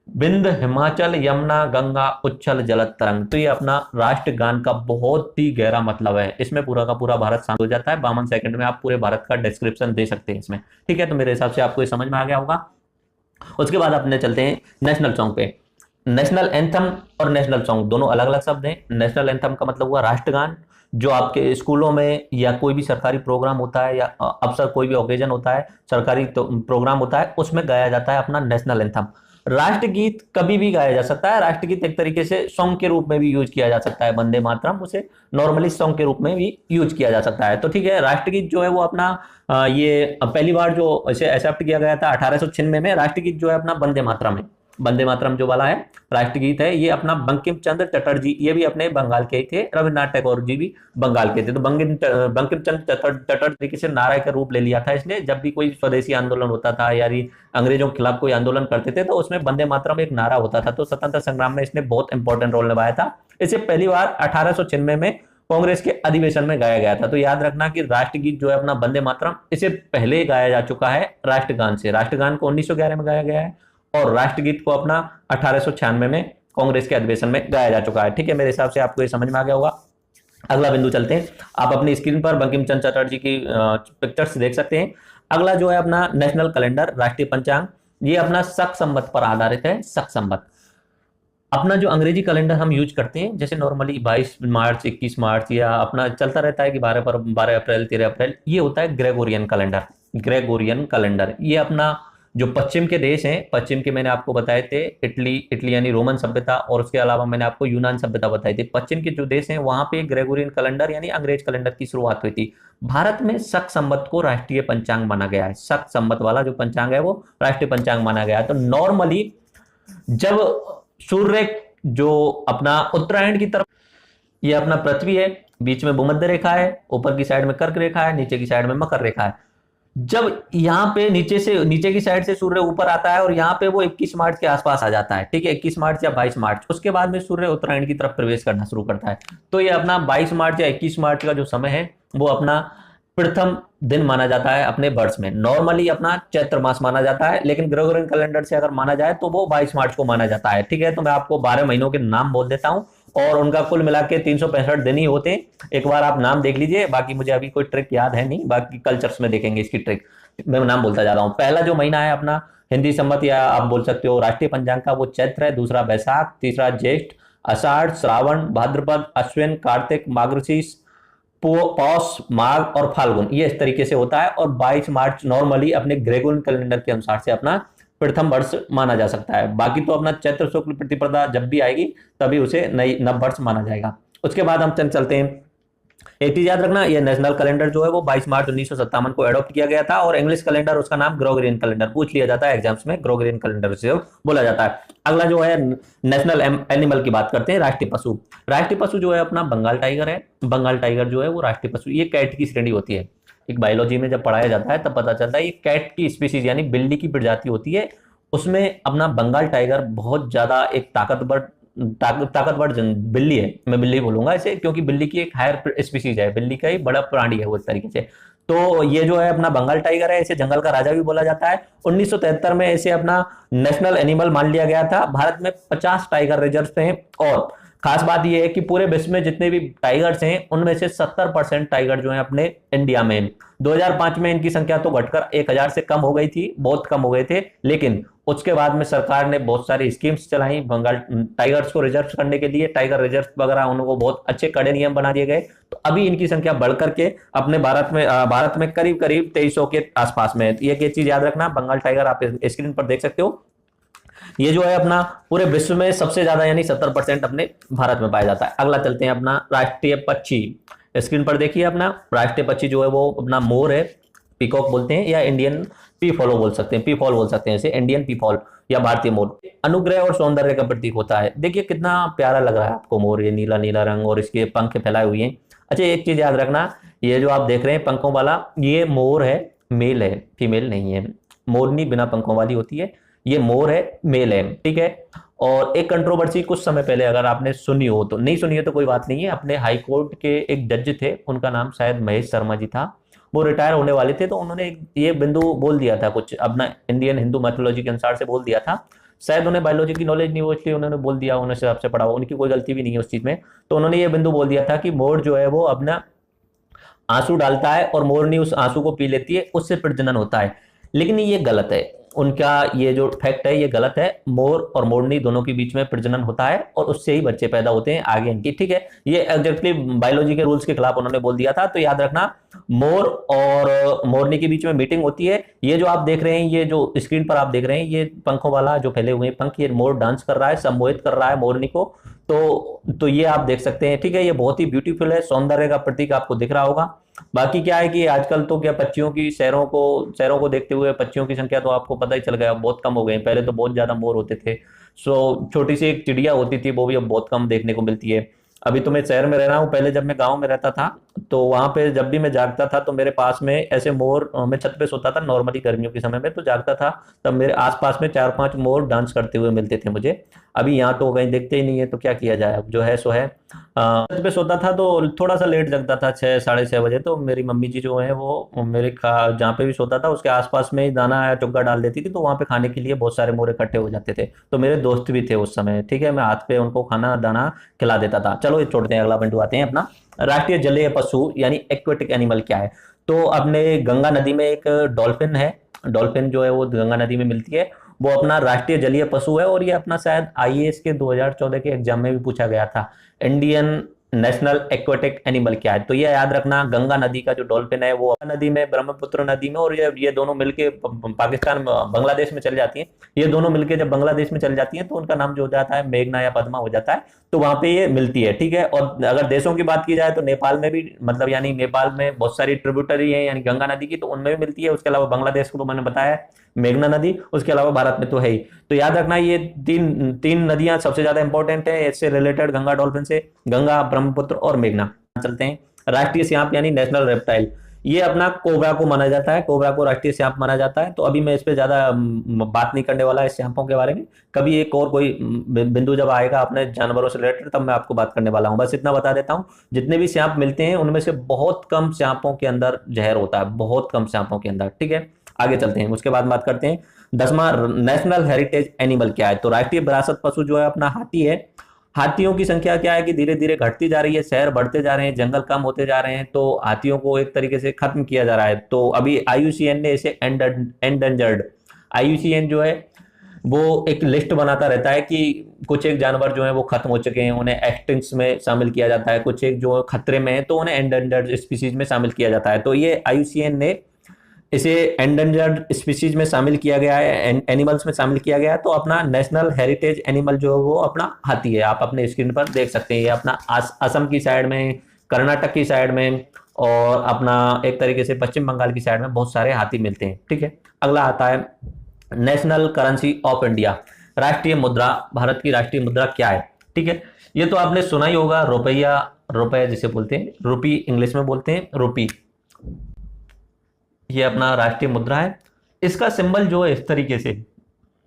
बिंद हिमाचल यमुना गंगा उच्छल जलद तरंग। तो ये अपना राष्ट्रगान का बहुत ही गहरा मतलब है, इसमें पूरा का पूरा भारत शामिल हो जाता है। 52 सेकंड में आप पूरे भारत का डिस्क्रिप्शन दे सकते हैं इसमें, ठीक है। तो मेरे हिसाब से आपको ये समझ में आ गया होगा। उसके बाद अपने चलते हैं नेशनल सॉन्ग पे। नेशनल एंथम और नेशनल सॉन्ग दोनों अलग अलग शब्द हैं। नेशनल एंथम का मतलब हुआ राष्ट्रगान, जो आपके स्कूलों में या कोई भी सरकारी प्रोग्राम होता है या अवसर कोई भी ओकेजन होता है, सरकारी प्रोग्राम होता है, उसमें गाया जाता है अपना नेशनल एंथम। राष्ट्रगीत कभी भी गाया जा सकता है, राष्ट्रगीत एक तरीके से सॉन्ग के रूप में भी यूज किया जा सकता है, वंदे मातरम उसे नॉर्मली सॉन्ग के रूप में भी यूज किया जा सकता है। तो ठीक है, राष्ट्रगीत जो है वो अपना ये पहली बार जो इसे एक्सेप्ट किया गया था 1896 में। राष्ट्रगीत जो है अपना वंदे मातरम है, वंदे मातरम जो वाला है राष्ट्रगीत है, ये अपना बंकिम चंद्र चटर्जी, ये भी अपने बंगाल के ही थे, रविन्द्रनाथ टैगोर जी भी बंगाल के थे। तो बंकिम चंद्र चटर्जी तरीके से नारे का रूप ले लिया था इसने। जब भी कोई स्वदेशी आंदोलन होता था या अंग्रेजों के खिलाफ कोई आंदोलन करते थे, तो उसमें वंदे मातरम एक नारा होता था। तो स्वतंत्रता संग्राम में इसने बहुत इंपॉर्टेंट रोल निभाया था। इसे पहली बार 1896 में कांग्रेस के अधिवेशन में गाया गया था। तो याद रखना कि राष्ट्रगीत जो है अपना वंदे मातरम, इसे पहले गाया जा चुका है राष्ट्रगान से। राष्ट्रगान को 1911 में गाया गया है और राष्ट्रगीत को अपना 1896 में कांग्रेस के अधिवेशन में गाया जा चुका है, ठीक है। मेरे हिसाब से आपको ये समझ में आ गया होगा। अगला बिंदु चलते हैं, आप अपनी स्क्रीन पर बंकिम चंद्र चटर्जी की पिक्चर्स देख सकते हैं। अगला जो है अपना नेशनल कैलेंडर, राष्ट्रीय पंचांग, ये अपना शक संवत पर आधारित है। शक संवत अपना जो अंग्रेजी कैलेंडर हम यूज करते हैं, जैसे नॉर्मली 22 मार्च 21 मार्च या अपना चलता रहता है कि 12 अप्रैल 13 अप्रैल, ये होता है ग्रेगोरियन कैलेंडर। ग्रेगोरियन कैलेंडर ये अपना जो पश्चिम के देश हैं, पश्चिम के मैंने आपको बताए थे इटली यानी रोमन सभ्यता, और उसके अलावा मैंने आपको यूनान सभ्यता बताई थी। पश्चिम के जो देश हैं वहां पे ग्रेगोरियन कैलेंडर यानी अंग्रेज कैलेंडर की शुरुआत हुई थी। भारत में शक संवत को राष्ट्रीय पंचांग माना गया है। शक संवत वाला जो पंचांग है वो राष्ट्रीय पंचांग माना गया है। तो नॉर्मली जब सूर्य जो अपना उत्तरायण की तरफ, ये अपना पृथ्वी है, बीच में भूमध्य रेखा है, ऊपर की साइड में कर्क रेखा है, नीचे की साइड में मकर रेखा है। जब यहाँ पे नीचे की साइड से सूर्य ऊपर आता है और यहाँ पे वो 21 मार्च के आसपास आ जाता है, ठीक है, 21 मार्च या 22 मार्च, उसके बाद में सूर्य उत्तरायण की तरफ प्रवेश करना शुरू करता है। तो ये अपना 22 मार्च या 21 मार्च का जो समय है वो अपना प्रथम दिन माना जाता है अपने वर्ष में। नॉर्मली अपना चैत्र मास माना जाता है, लेकिन ग्रेगोरियन कैलेंडर से अगर माना जाए तो वो 22 मार्च को माना जाता है, ठीक है। तो मैं आपको 12 महीनों के नाम बोल देता हूं और उनका कुल मिला के 365 दिन ही होते हैं। एक बार आप नाम देख लीजिए, बाकी मुझे अभी कोई ट्रिक याद है नहीं, बाकी कल्चर्स में देखेंगे इसकी ट्रिक। मैं नाम बोलता जा रहा हूं। पहला जो महीना है अपना हिंदी संवत या आप बोल सकते हो राष्ट्रीय पंचांग का, वो चैत्र है। दूसरा बैसाख, तीसरा ज्येष्ठ, आषाढ़, श्रावण, भाद्रपद, अश्विन, कार्तिक, मार्गशीर्ष, पौष, माघ और फाल्गुन, ये इस तरीके से होता है। और 22 मार्च नॉर्मली अपने ग्रेगोरियन कैलेंडर के अनुसार से अपना प्रथम वर्ष माना जा सकता है। बाकी तो अपना चैत्र शुक्ल प्रतिपदा जब भी आएगी तभी उसे नई नव वर्ष माना जाएगा। उसके बाद हम चलते हैं, एक चीज याद रखना, ये नेशनल कैलेंडर जो है वो 22 मार्च 1957 को एडॉप्ट किया गया था और इंग्लिश कैलेंडर उसका नाम ग्रेगोरियन कैलेंडर पूछ लिया जाता है एग्जाम्स में, ग्रेगोरियन कैलेंडर से बोला जाता है। अगला जो है नेशनल एनिमल की बात करते हैं, राष्ट्रीय पशु। राष्ट्रीय पशु जो है अपना बंगाल टाइगर है। बंगाल टाइगर जो है वो राष्ट्रीय पशु, ये कैट की श्रेणी होती है। एक बायोलॉजी में जब पढ़ाया जाता है तब पता चलता है ये कैट की स्पीसीज यानी बिल्ली की प्रजाति होती है। उसमें अपना बंगाल टाइगर बहुत ज्यादा एक ताकतवर बिल्ली है। मैं बिल्ली बोलूंगा इसे, क्योंकि बिल्ली की एक हायर स्पीसीज है, बिल्ली का ही बड़ा प्राणी है वो इस तरीके से। तो ये जो है अपना बंगाल टाइगर है, इसे जंगल का राजा भी बोला जाता है। 1973 में इसे अपना नेशनल एनिमल मान लिया गया था। भारत में 50 टाइगर रिजर्व हैं और खास बात यह है कि पूरे विश्व में जितने भी टाइगर्स हैं उनमें से 70% टाइगर जो हैं अपने इंडिया में हैं। 2005 में इनकी संख्या तो घटकर 1000 से कम हो गई थी, बहुत कम हो गए थे, लेकिन उसके बाद में सरकार ने बहुत सारी स्कीम्स चलाई बंगाल टाइगर्स को रिजर्व करने के लिए, टाइगर रिजर्व वगैरह उनको बहुत अच्छे कड़े नियम बना दिए गए। तो अभी इनकी संख्या बढ़ करके अपने भारत में करीब करीब 2300 के आसपास में है। ये चीज याद रखना, बंगाल टाइगर आप स्क्रीन पर देख सकते हो, ये जो है अपना पूरे विश्व में सबसे ज्यादा यानी 70% अपने भारत में पाया जाता है। अगला चलते हैं अपना राष्ट्रीय पक्षी, स्क्रीन पर देखिए अपना राष्ट्रीय पक्षी जो है वो अपना मोर है, पीकॉक बोलते हैं या इंडियन पी फॉलो बोल सकते हैं, पी फॉल बोल सकते हैं इसे, इंडियन पी फॉल या भारतीय मोर। अनुग्रह और सौंदर्य का प्रतीक होता है। देखिए कितना प्यारा लग रहा है आपको मोर, ये नीला नीला रंग और इसके पंख फैलाए हुए हैं। अच्छा एक चीज याद रखना, ये जो आप देख रहे हैं पंखों वाला, ये मोर है, मेल है, फीमेल नहीं है। मोरनी बिना पंखों वाली होती है, ये मोर है, मेल है, ठीक है। और एक कंट्रोवर्सी कुछ समय पहले अगर आपने सुनी हो, तो नहीं सुनी हो तो कोई बात नहीं है, अपने हाई कोर्ट के एक जज थे, उनका नाम शायद महेश शर्मा जी था, वो रिटायर होने वाले थे, तो उन्होंने ये बिंदु बोल दिया था कुछ अपना इंडियन हिंदू मैथोलॉजी के अनुसार से बोल दिया था। शायद उन्हें बायोलॉजी की नॉलेज नहीं हो इसलिए उन्होंने बोल दिया, उन्होंने हिसाब से पढ़ा, उनकी कोई गलती भी नहीं है उस चीज में। तो उन्होंने ये बिंदु बोल दिया था कि मोर जो है वो अपना आंसू डालता है और मोरनी उस आंसू को पी लेती है, उससे प्रजनन होता है। लेकिन ये गलत है, उनका ये जो फैक्ट है ये गलत है। मोर और मोरनी दोनों के बीच में प्रजनन होता है और उससे ही बच्चे पैदा होते हैं आगे इनकी, ठीक है। ये एग्जैक्टली बायोलॉजी के रूल्स के खिलाफ उन्होंने बोल दिया था। तो याद रखना, मोर और मोरनी के बीच में मीटिंग होती है। ये जो आप देख रहे हैं, ये जो स्क्रीन पर आप देख रहे हैं, ये पंखों वाला जो फैले हुए हैं पंख, ये मोर डांस कर रहा है, सम्मोहित कर रहा है मोरनी को। तो ये आप देख सकते हैं, ठीक है। ये बहुत ही ब्यूटीफुल है, सौंदर्य का प्रतीक आपको दिख रहा होगा। बाकी क्या है कि आजकल तो क्या पक्षियों की शहरों को देखते हुए पक्षियों की संख्या तो आपको पता ही चल गया, बहुत कम हो गए। पहले तो बहुत ज्यादा मोर होते थे। छोटी सी एक चिड़िया होती थी, वो भी अब बहुत कम देखने को मिलती है। अभी तो मैं शहर में रह रहा हूँ, पहले जब मैं गांव में रहता था तो वहां पे जब भी मैं जागता था तो मेरे पास में ऐसे मोर, मैं छत पे सोता था नॉर्मली गर्मियों के समय में, तो जागता था तब मेरे आसपास में 4-5 मोर डांस करते हुए मिलते थे मुझे। अभी यहाँ तो कहीं देखते ही नहीं है, तो क्या किया जाए, अब जो है सो है। छत पे सोता था तो थोड़ा सा लेट जगता था, 6-6:30 बजे, तो मेरी मम्मी जी जो है वो मेरे जहाँ पे भी सोता था उसके आसपास में ही दाना या चुग्गा डाल देती थी, तो वहाँ पे खाने के लिए बहुत सारे मोर इकट्ठे हो जाते थे। तो मेरे दोस्त भी थे उस समय, ठीक है, मैं हाथ पे उनको खाना दाना खिला देता था। चलो ये छोड़ते हैं, अगला बिंदु आते हैं अपना राष्ट्रीय जलीय पशु यानी एक्वेटिक एनिमल क्या है। तो अपने गंगा नदी में एक डॉल्फिन है, डॉल्फिन जो है वो गंगा नदी में मिलती है, वो अपना राष्ट्रीय जलीय पशु है। और ये अपना शायद आईएएस के 2014 के एग्जाम में भी पूछा गया था, इंडियन नेशनल एक्वेटिक एनिमल क्या है। तो ये याद रखना, गंगा नदी का जो डॉल्फिन है वो नदी में, ब्रह्मपुत्र नदी में, और ये दोनों मिलके पाकिस्तान बांग्लादेश में चल जाती हैं। ये दोनों मिलके जब बांग्लादेश में चल जाती हैं तो उनका नाम जो हो जाता है मेघना या पद्मा हो जाता है, तो वहां पे ये मिलती है, ठीक है। और अगर देशों की बात की जाए तो नेपाल में भी, मतलब यानी नेपाल में बहुत सारी ट्रिब्यूटरी है यानी गंगा नदी की, तो उनमें भी मिलती है। उसके अलावा बांग्लादेश को तो मैंने बताया मेघना नदी, उसके अलावा भारत में तो है ही। तो याद रखना ये तीन नदियां सबसे ज्यादा इंपॉर्टेंट है इससे रिलेटेड, गंगा डॉल्फिन से, गंगा, ब्रह्मपुत्र और मेघना। चलते हैं राष्ट्रीय सांप यानी नेशनल रेप्टाइल, ये अपना कोबरा को माना जाता है, कोबरा को राष्ट्रीय सांप माना जाता है। तो अभी मैं इस पे ज्यादा बात नहीं करने वाला इस सांपों के बारे में, कभी एक और कोई बिंदु जब आएगा अपने जानवरों से रिलेटेड तब मैं आपको बात करने वाला हूं। बस इतना बता देता हूं, जितने भी सांप मिलते हैं उनमें से बहुत कम सांपों के अंदर जहर होता है, बहुत कम सांपों के अंदर, ठीक है। आगे चलते हैं, उसके बाद बात करते हैं 10वां नेशनल हेरिटेज एनिमल क्या है। तो राष्ट्रीय विरासत पशु जो है अपना हाथी है। हाथियों की संख्या क्या है कि धीरे धीरे घटती जा रही है, शहर बढ़ते जा रहे हैं, जंगल कम होते जा रहे हैं, तो हाथियों को एक तरीके से खत्म किया जा रहा है। तो अभी आईयूसीएन ने इसे एंडेंजर्ड, आईयूसीएन जो है वो एक लिस्ट बनाता रहता है कि कुछ एक जानवर जो है वो खत्म हो चुके हैं, उन्हें एक्सटिंक्ट में शामिल किया जाता है, कुछ एक जो खतरे में है तो उन्हें एंडेंजर्ड स्पीसीज में शामिल किया जाता है। तो ये आईयूसीएन ने इसे एंडेंजर्ड स्पीसीज में शामिल किया गया है, एनिमल्स में शामिल किया गया है। तो अपना नेशनल हेरिटेज एनिमल जो है वो अपना हाथी है, आप अपने स्क्रीन पर देख सकते हैं। ये अपना असम की साइड में, कर्नाटक की साइड में और अपना एक तरीके से पश्चिम बंगाल की साइड में बहुत सारे हाथी मिलते हैं, ठीक है। अगला आता है नेशनल करेंसी ऑफ इंडिया, राष्ट्रीय मुद्रा, भारत की राष्ट्रीय मुद्रा क्या है, ठीक है। ये तो आपने सुना ही होगा, रुपया, रुपए जिसे बोलते हैं, रुपी इंग्लिश में बोलते हैं, रुपी, ये अपना राष्ट्रीय मुद्रा है। इसका सिंबल जो है इस तरीके से,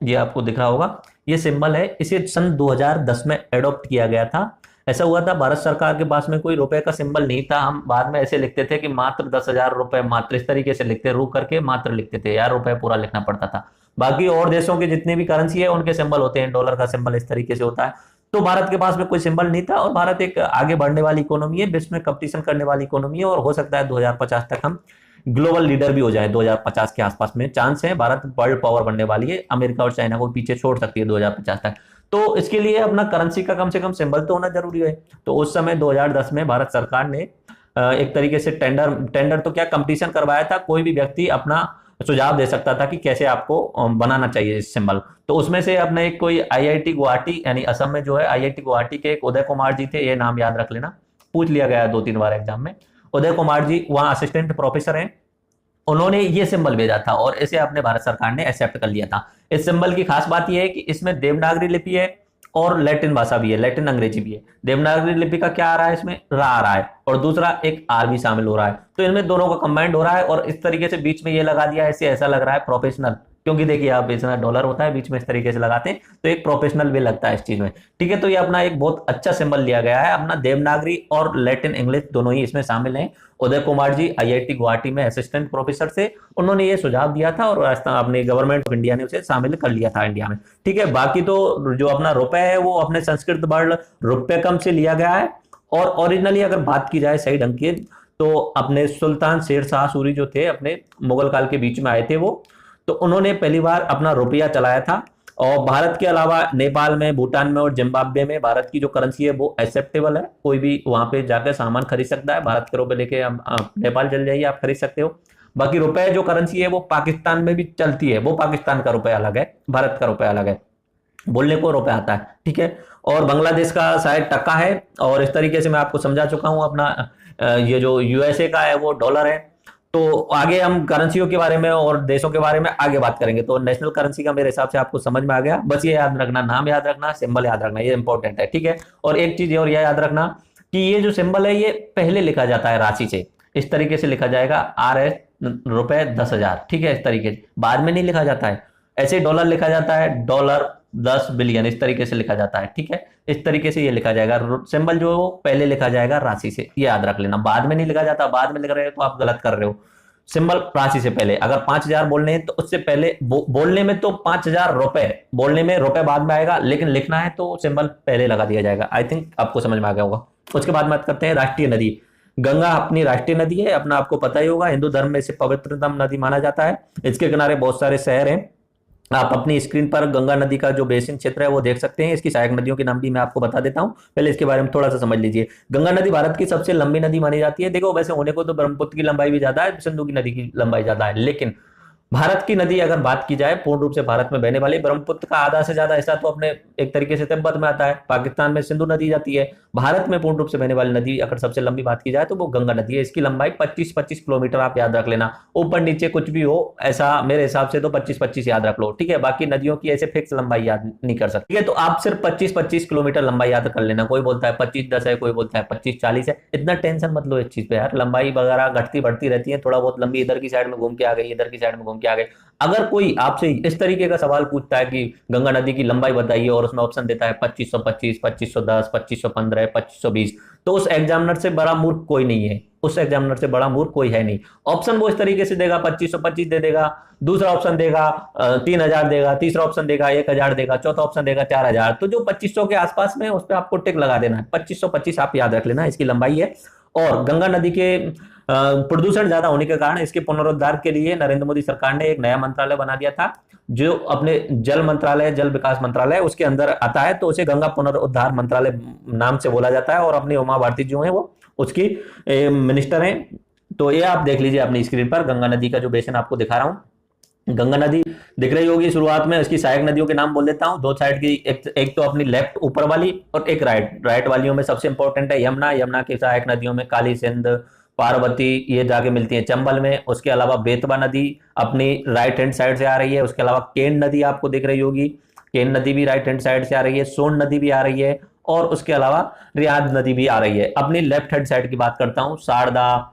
ये आपको दिख रहा होगा, ये सिंबल है, इसे सन 2010 में एडॉप्ट किया गया था ऐसा हुआ था, भारत सरकार के पास में कोई रुपए का सिंबल नहीं था। हम बाद में ऐसे लिखते थे कि मात्र 10,000 रुपए, मात्र इस तरीके से लिखते, रू करके मात्र लिखते थे यार, रुपए पूरा लिखना पड़ता था। बाकी और देशों के जितनी भी करेंसी है उनके सिंबल होते हैं, डॉलर का सिंबल इस तरीके से होता है। तो भारत के पास में कोई सिंबल नहीं था, और भारत एक आगे बढ़ने वाली इकोनॉमी है, विश्व में कंपटीशन करने वाली इकोनॉमी है, और हो सकता है 2050 तक हम ग्लोबल लीडर भी हो जाए। 2050 के आसपास में चांस है, भारत वर्ल्ड पावर बनने वाली है, अमेरिका और चाइना को पीछे छोड़ सकती है 2050 तक। तो इसके लिए अपना करेंसी का कम से कम सिंबल तो होना जरूरी है। तो उस समय 2010 में भारत सरकार ने एक तरीके से टेंडर तो क्या, कंपटीशन करवाया था, कोई भी व्यक्ति अपना सुझाव दे सकता था कि कैसे आपको बनाना चाहिए इस सिंबल। तो उसमें से अपने एक कोई आईआईटी गुवाहाटी, यानी असम में जो है आईआईटी गुवाहाटी के एक उदय कुमार जी थे, ये नाम याद रख लेना, पूछ लिया गया 2-3 बार एग्जाम में। उदय कुमार जी वहां असिस्टेंट प्रोफेसर हैं, उन्होंने ये सिंबल भेजा था और इसे अपने भारत सरकार ने एक्सेप्ट कर लिया था। इस सिंबल की खास बात यह है कि इसमें देवनागरी लिपि है और लैटिन भाषा भी है, लैटिन अंग्रेजी भी है। देवनागरी लिपि का क्या आ रहा है, इसमें रा आ रहा है, और दूसरा एक आर भी शामिल हो रहा है। तो इनमें दोनों का कंबाइंड हो रहा है, और इस तरीके से बीच में ये लगा दिया है, इससे ऐसा लग रहा है प्रोफेशनल, क्योंकि देखिए आप इसमें डॉलर होता है बीच में इस तरीके से लगाते हैं, तो एक प्रोफेशनल भी लगता है इस चीज में। ठीक है, तो ये अपना एक बहुत अच्छा सिंबल लिया गया है, अपना देवनागरी और लैटिन इंग्लिश दोनों ही इसमें शामिल हैं। उदय कुमार जी आईआईटी गुवाहाटी में असिस्टेंट प्रोफेसर से, उन्होंने ये सुझाव दिया था, और अपने गवर्नमेंट ऑफ इंडिया ने उसे शामिल कर लिया था इंडिया में। ठीक है, बाकी तो जो अपना रुपए है वो अपने संस्कृत वर्ण रुपयकम से लिया गया है, और ओरिजिनली अगर बात की जाए सही ढंग की, तो अपने सुल्तान शेर शाह सूरी जो थे, अपने मुगल काल के बीच में आए थे वो, तो उन्होंने पहली बार अपना रुपया चलाया था। और भारत के अलावा नेपाल में, भूटान में और जिम्बाब्वे में भारत की जो करेंसी है वो एक्सेप्टेबल है, कोई भी वहां पे जाकर सामान खरीद सकता है, भारत के रुपए लेके आप नेपाल चल जाइए, आप खरीद सकते हो। बाकी रुपए जो करेंसी है वो पाकिस्तान में भी चलती है, वो पाकिस्तान का रुपया अलग है, भारत का रुपया अलग है, बोलने को रुपया आता है। ठीक है, और बांग्लादेश का शायद टका है, और इस तरीके से मैं आपको समझा चुका हूं। अपना ये जो यूएसए का है वो डॉलर है। तो आगे हम करेंसियों के बारे में और देशों के बारे में आगे बात करेंगे। तो नेशनल करेंसी का मेरे हिसाब से आपको समझ में आ गया, बस ये याद रखना, नाम याद रखना, सिंबल याद रखना, ये इंपॉर्टेंट है। ठीक है, और एक चीज और यह याद रखना कि ये जो सिंबल है ये पहले लिखा जाता है राशि से, इस तरीके से लिखा जाएगा, RS रुपए 10,000। ठीक है, इस तरीके से बाद में नहीं लिखा जाता है। ऐसे डॉलर लिखा जाता है, डॉलर 10 बिलियन, इस तरीके से लिखा जाता है। ठीक है, इस तरीके से ये लिखा जाएगा, सिंबल जो है वो पहले लिखा जाएगा राशि से, ये याद रख लेना, बाद में नहीं लिखा जाता। बाद में लिख रहे हो तो आप गलत कर रहे हो। सिंबल राशि से पहले, अगर 5,000 बोलने हैं तो उससे पहले बोलने में तो 5,000 रुपए, बोलने में रुपए बाद में आएगा, लेकिन लिखना है तो सिंबल पहले लगा दिया जाएगा। आई थिंक आपको समझ में आ गया होगा। उसके बाद बात करते हैं राष्ट्रीय नदी। गंगा अपनी राष्ट्रीय नदी है, अपना आपको पता ही होगा, हिंदू धर्म में इसे पवित्रतम नदी माना जाता है। इसके किनारे बहुत सारे शहर हैं। आप अपनी स्क्रीन पर गंगा नदी का जो बेसिन क्षेत्र है वो देख सकते हैं। इसकी सहायक नदियों के नाम भी मैं आपको बता देता हूं, पहले इसके बारे में थोड़ा सा समझ लीजिए। गंगा नदी भारत की सबसे लंबी नदी मानी जाती है। देखो वैसे होने को तो ब्रह्मपुत्र की लंबाई भी ज्यादा है, सिंधु की नदी की लंबाई ज्यादा है, लेकिन भारत की नदी अगर बात की जाए, पूर्ण रूप से भारत में बहने वाली, ब्रह्मपुत्र का आधा से ज्यादा हिस्सा तो अपने एक तरीके से तिब्बत में आता है, पाकिस्तान में सिंधु नदी जाती है। भारत में पूर्ण रूप से बहने वाली नदी अगर सबसे लंबी बात की जाए तो वो गंगा नदी है। इसकी लंबाई 25-25 किलोमीटर, आप याद रख लेना, ऊपर नीचे कुछ भी हो, ऐसा मेरे हिसाब से तो 25-25 याद रख लो। ठीक है, बाकी नदियों की ऐसे फिक्स लंबाई याद नहीं कर सकते। ठीक है, तो आप सिर्फ 25-25 किलोमीटर लंबाई याद कर लेना। कोई बोलता है 25-10 है, कोई बोलता है 25-40 है, इतना टेंशन मत लो इस चीज पे यार, लंबाई वगैरह घटती बढ़ती रहती है, थोड़ा बहुत लंबी इधर की साइड में घूम के आ गई, इधर की साइड में घूम के आ गए। अगर कोई आपसे इस तरीके का सवाल पूछता है कि गंगा नदी की लंबाई बताइए, और उसमें ऑप्शन देता है 2525, 2510, 2515, 2520, तो उस एग्जामिनर से बड़ा मूर्ख कोई नहीं है, उस एग्जामिनर से बड़ा मूर्ख कोई है नहीं। ऑप्शन वो इस तरीके से देगा, 2525 दे देगा, दूसरा ऑप्शन देगा 3,000 देगा, तीसरा ऑप्शन देगा 1,000 देगा, चौथा ऑप्शन देगा 4,000। तो जो 2500 के आसपास में उस पर आपको टिक लगा देना है, 2525 आप याद रख लेना, इसकी लंबाई है। और गंगा नदी के प्रदूषण ज्यादा होने के कारण इसके पुनरुद्धार के लिए नरेंद्र मोदी सरकार ने एक नया मंत्रालय बना दिया था, जो अपने जल मंत्रालय, जल विकास मंत्रालय उसके अंदर आता है, तो उसे गंगा पुनरुद्धार मंत्रालय नाम से बोला जाता है। और अपनी उमा भारती जो है वो उसकी मिनिस्टर हैं। तो ये आप देख लीजिए अपनी स्क्रीन पर, गंगा नदी का जो बेसिन आपको दिखा रहा हूं, गंगा नदी दिख रही होगी। शुरुआत में इसकी सहायक नदियों के नाम बोल देता हूं, दो साइड की, एक तो अपनी लेफ्ट ऊपर वाली और एक राइट वालियों में सबसे इंपॉर्टेंट है यमुना। यमुना की सहायक नदियों में काली सिंध, पार्वती, ये जाके मिलती है चंबल में। उसके अलावा बेतवा नदी अपनी राइट हैंड साइड से आ रही है। उसके अलावा केन नदी आपको दिख रही होगी, केन नदी भी राइट हैंड साइड से आ रही है। सोन नदी भी आ रही है, और उसके अलावा रियाद नदी भी आ रही है। अपनी लेफ्ट हैंड साइड की बात करता हूं, शारदा,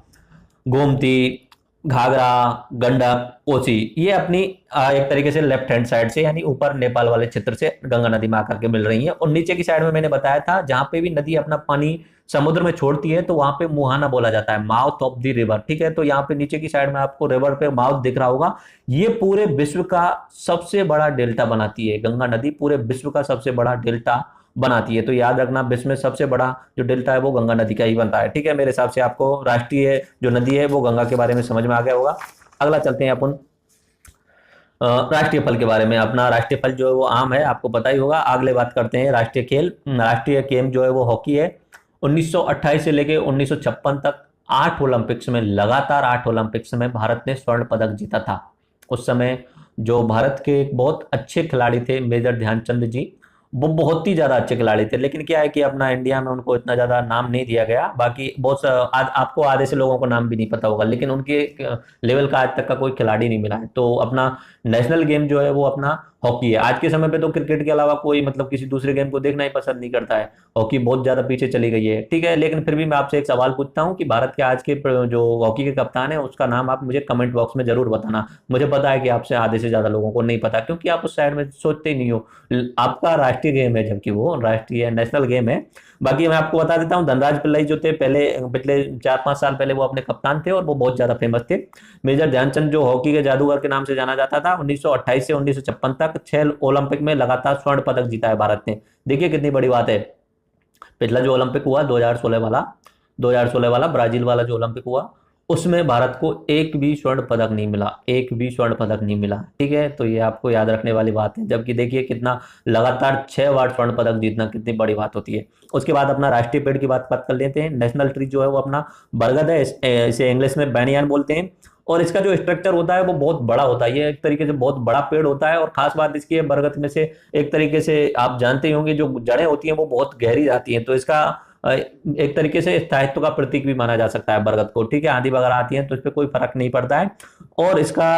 गोमती, घाघरा, गंडक, कोसी, ये अपनी एक तरीके से लेफ्ट हैंड साइड से यानी ऊपर नेपाल वाले क्षेत्र से गंगा नदी में आकर के मिल रही हैं। और नीचे की साइड में मैंने बताया था जहां पे भी नदी अपना पानी समुद्र में छोड़ती है तो वहां पे मुहाना बोला जाता है, माउथ ऑफ द रिवर। ठीक है, तो यहाँ पे नीचे की साइड में आपको रिवर पे माउथ दिख रहा होगा। ये पूरे विश्व का सबसे बड़ा डेल्टा बनाती है, गंगा नदी पूरे विश्व का सबसे बड़ा डेल्टा बनाती है। तो याद रखना, विश्व में सबसे बड़ा जो डेल्टा है वो गंगा नदी का ही बनता है। ठीक है, मेरे हिसाब से आपको राष्ट्रीय जो नदी है वो गंगा के बारे में समझ में आ गया होगा। अगला चलते हैं अपन राष्ट्रीय फल के बारे में। अपना राष्ट्रीय फल जो है वो आम है, आपको पता ही होगा। अगले बात करते हैं राष्ट्रीय खेल। राष्ट्रीय गेम जो है वो हॉकी है। 1928 से लेके 1956 तक 8 ओलंपिक्स में, लगातार 8 ओलंपिक्स में भारत ने स्वर्ण पदक जीता था। उस समय जो भारत के एक बहुत अच्छे खिलाड़ी थे मेजर ध्यानचंद जी, वो बहुत ही ज्यादा अच्छे खिलाड़ी थे। लेकिन क्या है कि अपना इंडिया में उनको इतना ज्यादा नाम नहीं दिया गया। बाकी बहुत आपको आधे से लोगों को नाम भी नहीं पता होगा, लेकिन उनके लेवल का आज तक का कोई खिलाड़ी नहीं मिला है। तो अपना नेशनल गेम जो है वो अपना हॉकी है। आज के समय पे तो क्रिकेट के अलावा कोई मतलब किसी दूसरे गेम को देखना ही पसंद नहीं करता है। हॉकी बहुत ज्यादा पीछे चली गई है। ठीक है, लेकिन फिर भी मैं आपसे एक सवाल पूछता हूँ कि भारत के आज के जो हॉकी के कप्तान है उसका नाम आप मुझे कमेंट बॉक्स में जरूर बताना। मुझे पता है कि आपसे आधे से ज्यादा लोगों को नहीं पता, क्योंकि आप उस साइड में सोचते ही नहीं हो। आपका राष्ट्रीय गेम है, जबकि वो राष्ट्रीय नेशनल गेम है। बाकी मैं आपको बता देता हूँ, धनराज पिल्लाई जो थे पहले, पिछले 4-5 साल पहले वो अपने कप्तान थे और वो बहुत ज्यादा फेमस थे। मेजर ध्यानचंद जो हॉकी के जादूगर के नाम से जाना जाता था, 1928 से 1956 तक 6 ओलंपिक में लगातार स्वर्ण पदक जीता है भारत ने। देखिए कितनी बड़ी बात है। पिछला जो ओलंपिक हुआ 2016 वाला ब्राजील वाला जो ओलंपिक हुआ, उसमें भारत को एक भी स्वर्ण पदक नहीं मिला, एक भी स्वर्ण पदक नहीं मिला। ठीक है, तो ये आपको याद रखने वाली बात है। जबकि देखिए कितना लगातार 6 बार स्वर्ण पदक जीतना कितनी बड़ी बात होती है। उसके बाद अपना राष्ट्रीय पेड़ की बात कर लेते हैं। नेशनल ट्री जो है वो अपना बरगद है। इसे इंग्लिश में बैनियान बोलते हैं। और इसका जो स्ट्रक्चर होता है वो बहुत बड़ा होता है। ये एक तरीके से बहुत बड़ा पेड़ होता है। और खास बात इसकी है, बरगद में से एक तरीके से आप जानते ही होंगे, जो जड़ें होती हैं वो बहुत गहरी जाती हैं। तो इसका एक तरीके से स्थायित्व का प्रतीक भी माना जा सकता है बरगद को। ठीक है, आंधी वगैरह आती है तो इस पर कोई फर्क नहीं पड़ता है। और इसका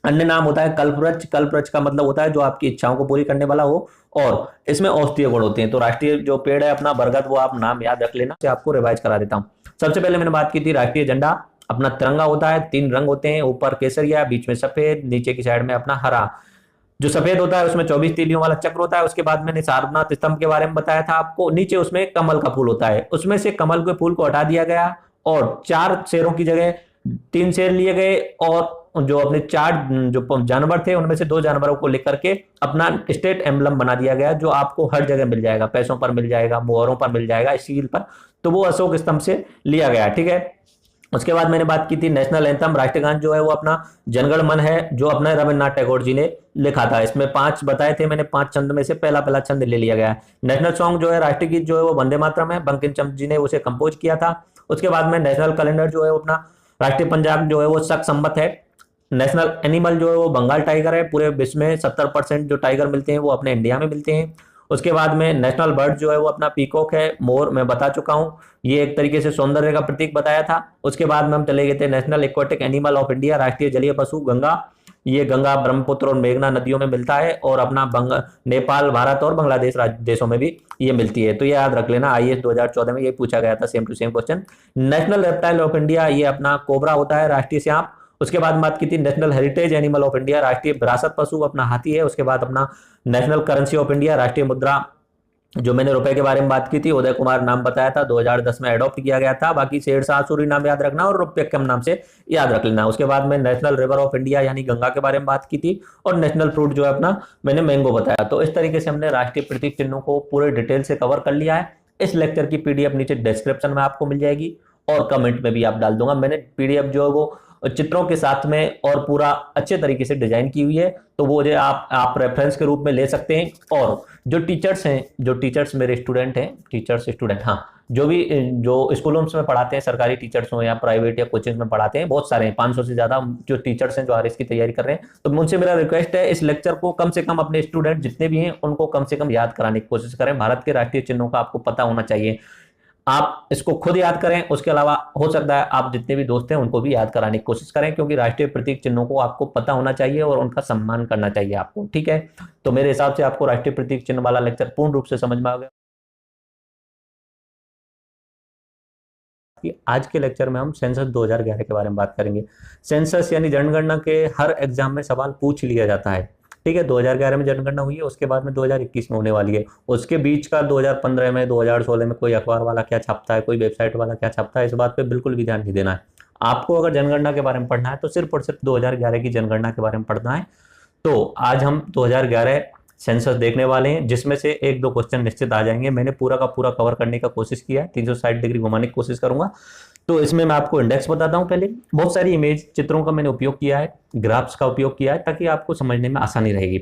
अन्य नाम होता है कल्पवृक्ष। कल्पवृक्ष का मतलब होता है जो आपकी इच्छाओं को पूरी करने वाला हो। और इसमें औषधीय गुण होते हैं। तो राष्ट्रीय जो पेड़ है अपना बरगद, वो आप नाम याद रख लेना। से आपको रिवाइज करा देता हूँ। सबसे पहले मैंने बात की थी राष्ट्रीय झंडा। अपना तिरंगा होता है, 3 रंग होते हैं, ऊपर केसरिया, बीच में सफेद, नीचे की साइड में अपना हरा। जो सफेद होता है उसमें 24 तीलियों वाला चक्र होता है। उसके बाद मैंने सारनाथ स्तंभ के बारे में बताया था आपको। नीचे उसमें कमल का फूल होता है। उसमें से कमल के फूल को हटा दिया गया और 4 शेरों की जगह 3 शेर लिए गए। और जो अपने 4 जो जानवर थे उनमें से 2 जानवरों को लेकर के अपना स्टेट एम्बलम बना दिया गया, जो आपको हर जगह मिल जाएगा, पैसों पर मिल जाएगा, मोहरों पर मिल जाएगा, सील पर। तो वो अशोक स्तंभ से लिया गया। ठीक है, उसके बाद मैंने बात की थी नेशनल एंथम। राष्ट्रगान जो है वो अपना जनगण मन है, जो अपना रविन्द्रनाथ टैगोर जी ने लिखा था। इसमें 5 बताए थे मैंने, 5 छंद में से पहला पहला छंद ले लिया गया है। नेशनल सॉन्ग जो है, राष्ट्रीय गीत जो है वो वंदे मातरम है, बंकिम चंद्र जी ने उसे कंपोज किया था। उसके बाद में नेशनल कैलेंडर जो है वो अपना राष्ट्रीय पंजाब जो है वो शक संबत है। नेशनल एनिमल जो है वो बंगाल टाइगर है। पूरे विश्व में 70% जो टाइगर मिलते हैं वो अपने इंडिया में मिलते हैं। उसके बाद में नेशनल बर्ड जो है वो अपना पीकॉक है, मोर मैं बता चुका हूँ। ये एक तरीके से सौंदर्य का प्रतीक बताया था। उसके बाद में हम चले गए थे national aquatic animal of India, राष्ट्रीय जलीय पशु गंगा। ये गंगा, ब्रह्मपुत्र और मेघना नदियों में मिलता है। और अपना नेपाल, भारत और बांग्लादेश देशों में भी ये मिलती है। तो ये याद रख लेना, IAS 2014 में ये पूछा गया था, same to same question. National reptile of India, ये अपना कोबरा होता है, राष्ट्रीय सांप। उसके बाद बात की थी national heritage animal of India, राष्ट्रीय विरासत पशु अपना हाथी है। उसके बाद अपना नेशनल करेंसी ऑफ इंडिया, राष्ट्रीय मुद्रा, जो मैंने रुपए के बारे में बात की थी, उदय कुमार नाम बताया था, 2010 में अडॉप्ट किया गया था। बाकी शेरशाह सूरी नाम याद रखना और रुपयकम नाम से याद रख लेना। उसके बाद में नेशनल रिवर ऑफ इंडिया यानी गंगा के बारे में बात की थी। और नेशनल फ्रूट जो है अपना मैंने मैंगो बताया। तो इस तरीके से हमने राष्ट्रीय प्रतीक चिन्हों को पूरे डिटेल से कवर कर लिया है। इस लेक्चर की PDF नीचे डिस्क्रिप्शन में आपको मिल जाएगी और कमेंट में भी आप डाल दूंगा। मैंने PDF जो है वो चित्रों के साथ में और पूरा अच्छे तरीके से डिजाइन की हुई है। तो वो जो आप रेफरेंस के रूप में ले सकते हैं। और जो टीचर्स हैं, जो टीचर्स मेरे स्टूडेंट हैं, टीचर्स स्टूडेंट, हाँ, जो भी जो स्कूलों में पढ़ाते हैं, सरकारी टीचर्स हो या प्राइवेट या कोचिंग में पढ़ाते हैं, बहुत सारे हैं, 500 से ज्यादा जो टीचर्स हैं जो RS की तैयारी कर रहे हैं। तो मुझसे मेरा रिक्वेस्ट है, इस लेक्चर को कम से कम अपने स्टूडेंट जितने भी हैं उनको कम से कम याद कराने की कोशिश करें। भारत के राष्ट्रीय चिन्हों का आपको पता होना चाहिए। आप इसको खुद याद करें, उसके अलावा हो सकता है आप जितने भी दोस्त हैं उनको भी याद कराने की कोशिश करें, क्योंकि राष्ट्रीय प्रतीक चिन्हों को आपको पता होना चाहिए और उनका सम्मान करना चाहिए आपको। ठीक है, तो मेरे हिसाब से आपको राष्ट्रीय प्रतीक चिन्ह वाला लेक्चर पूर्ण रूप से समझ में आ गया। कि आज के लेक्चर में हम सेंसस 2011 के बारे में बात करेंगे। सेंसस यानी जनगणना के हर एग्जाम में सवाल पूछ लिया जाता है, ठीक है। 2011 में जनगणना हुई है, उसके बाद में 2021 में होने वाली है। उसके बीच का 2015 में, 2016 में कोई अखबार वाला क्या छापता है, कोई वेबसाइट वाला क्या छापता है, इस बात पे बिल्कुल भी ध्यान नहीं देना है। आपको अगर जनगणना के बारे में पढ़ना है तो सिर्फ और सिर्फ 2011 की जनगणना के बारे में पढ़ना है। तो आज हम 2011 सेंसस देखने वाले हैं, जिसमें से एक दो क्वेश्चन निश्चित आ जाएंगे। मैंने पूरा का पूरा कवर करने का कोशिश किया है, 360 डिग्री घुमाने की कोशिश करूंगा। तो इसमें मैं आपको इंडेक्स बताता हूं। पहले बहुत सारी इमेज चित्रों का मैंने उपयोग किया है, ग्राफ्स का उपयोग किया है, ताकि आपको समझने में आसानी रहेगी,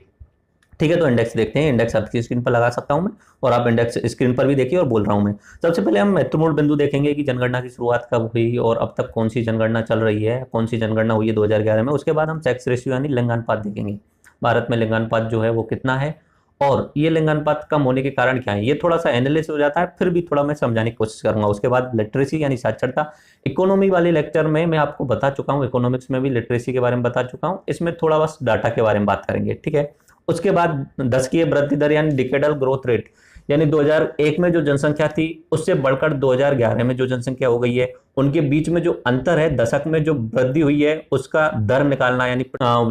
ठीक है। तो इंडेक्स देखते हैं। इंडेक्स आपकी स्क्रीन पर लगा सकता हूं मैं, और आप इंडेक्स स्क्रीन पर भी देखिए और बोल रहा हूं मैं। सबसे पहले हम महत्वपूर्ण बिंदु देखेंगे कि जनगणना की शुरुआत कब हुई और अब तक कौन सी जनगणना चल रही है, कौन सी जनगणना हुई है 2011 में। उसके बाद हम सेक्स रेशियो यानी लिंगानुपात देखेंगे। भारत में लिंगानुपात जो है वो कितना है, और ये लिंगानुपात कम होने के कारण क्या है, ये थोड़ा सा एनालिसिस हो जाता है, फिर भी थोड़ा मैं समझाने की कोशिश करूंगा। उसके बाद लिटरेसी यानी साक्षरता। इकोनॉमी वाले लेक्चर में मैं आपको बता चुका हूं, इकोनॉमिक्स में भी लिटरेसी के बारे में बता चुका हूं। इसमें थोड़ा बस डाटा के बारे में बात करेंगे, ठीक है। उसके बाद 10 की वृद्धि दर यानी डिकेडल ग्रोथ रेट, यानी 2001 में जो जनसंख्या थी उससे बढ़कर 2011 में जो जनसंख्या हो गई है, उनके बीच में जो अंतर है, दशक में जो वृद्धि हुई है उसका दर निकालना, यानी